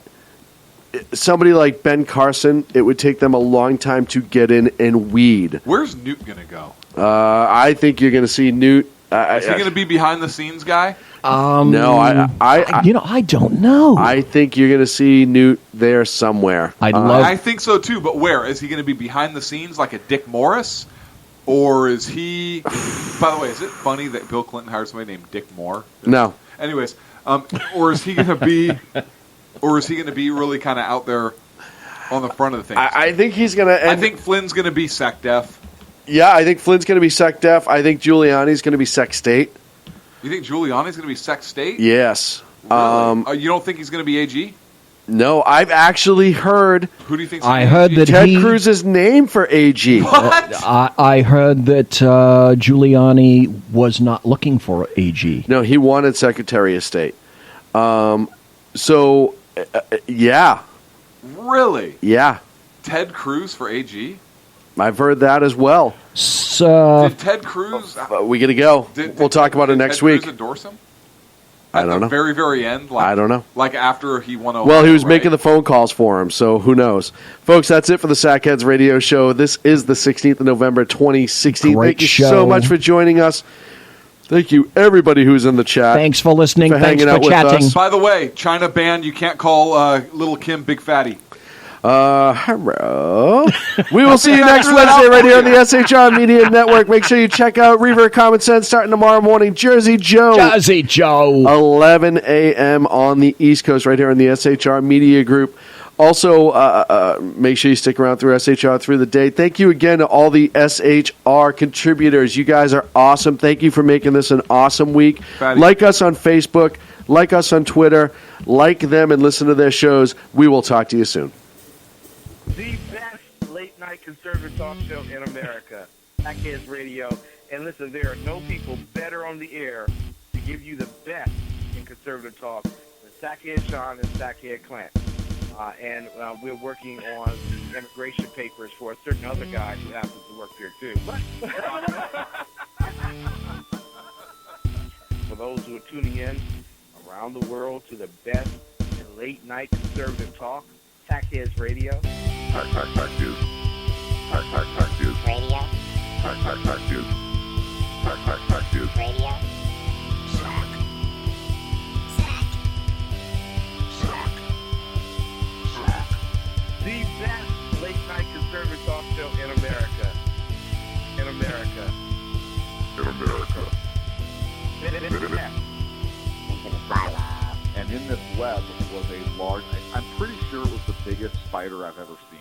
somebody like Ben Carson, it would take them a long time to get in and weed. Where's Newt going to go? I think you're going to see Newt. Is he going to be behind the scenes guy? No, I don't know. I think you're going to see Newt there somewhere. I think so too, but where? Is he going to be behind the scenes like a Dick Morris? Or is he... By the way, is it funny that Bill Clinton hired somebody named Dick Moore? No. Anyways, or is he going to be... Or is he going to be really kind of out there on the front of the thing? I think he's going to... I think Flynn's going to be SecDef. Yeah, I think Flynn's going to be SecDef. I think Giuliani's going to be Sec State. You think Giuliani's going to be Sec State? Yes. Really? You don't think he's going to be AG? No, I've actually heard... Who do you think? I heard that Ted Cruz's name for AG. What? I heard that Giuliani was not looking for AG. No, he wanted Secretary of State. Yeah. Really? Yeah. Ted Cruz for AG? I've heard that as well. So, did Ted Cruz... we got to go. We'll talk about it next Ted week. Cruz endorse him? I don't know. Very, very end? Like, I don't know. Like after he won over... Well, he was making the phone calls for him, so who knows. Folks, that's it for the Sackheads Radio Show. This is the 16th of November, 2016. Great Thank you show. so much for joining us. Thank you, everybody who's in the chat. Thanks for listening. For Thanks hanging for out with chatting. us. By the way, China banned, you can't call Little Kim Big Fatty. Hello. We will see you next Wednesday right here on the SHR Media Network. Make sure you check out Reverb Common Sense starting tomorrow morning. Jersey Joe. 11 a.m. on the East Coast right here on the SHR Media Group. Also, make sure you stick around through SHR through the day. Thank you again to all the SHR contributors. You guys are awesome. Thank you for making this an awesome week. Fatty. Like us on Facebook. Like us on Twitter. Like them and listen to their shows. We will talk to you soon. The best late-night conservative talk show in America. Sackheads Radio. And listen, there are no people better on the air to give you the best in conservative talk than Sackhead Sean and Sackhead Clint. And we're working on the immigration papers for a certain other guy who happens to work there too. For those who are tuning in around the world to the best in late night conservative talk, Sackheads Radio. Sackheads. Radio. Sackheads. Radio. The best late night conservative talk show in America. In America. And in this web was a large, I'm pretty sure it was the biggest spider I've ever seen.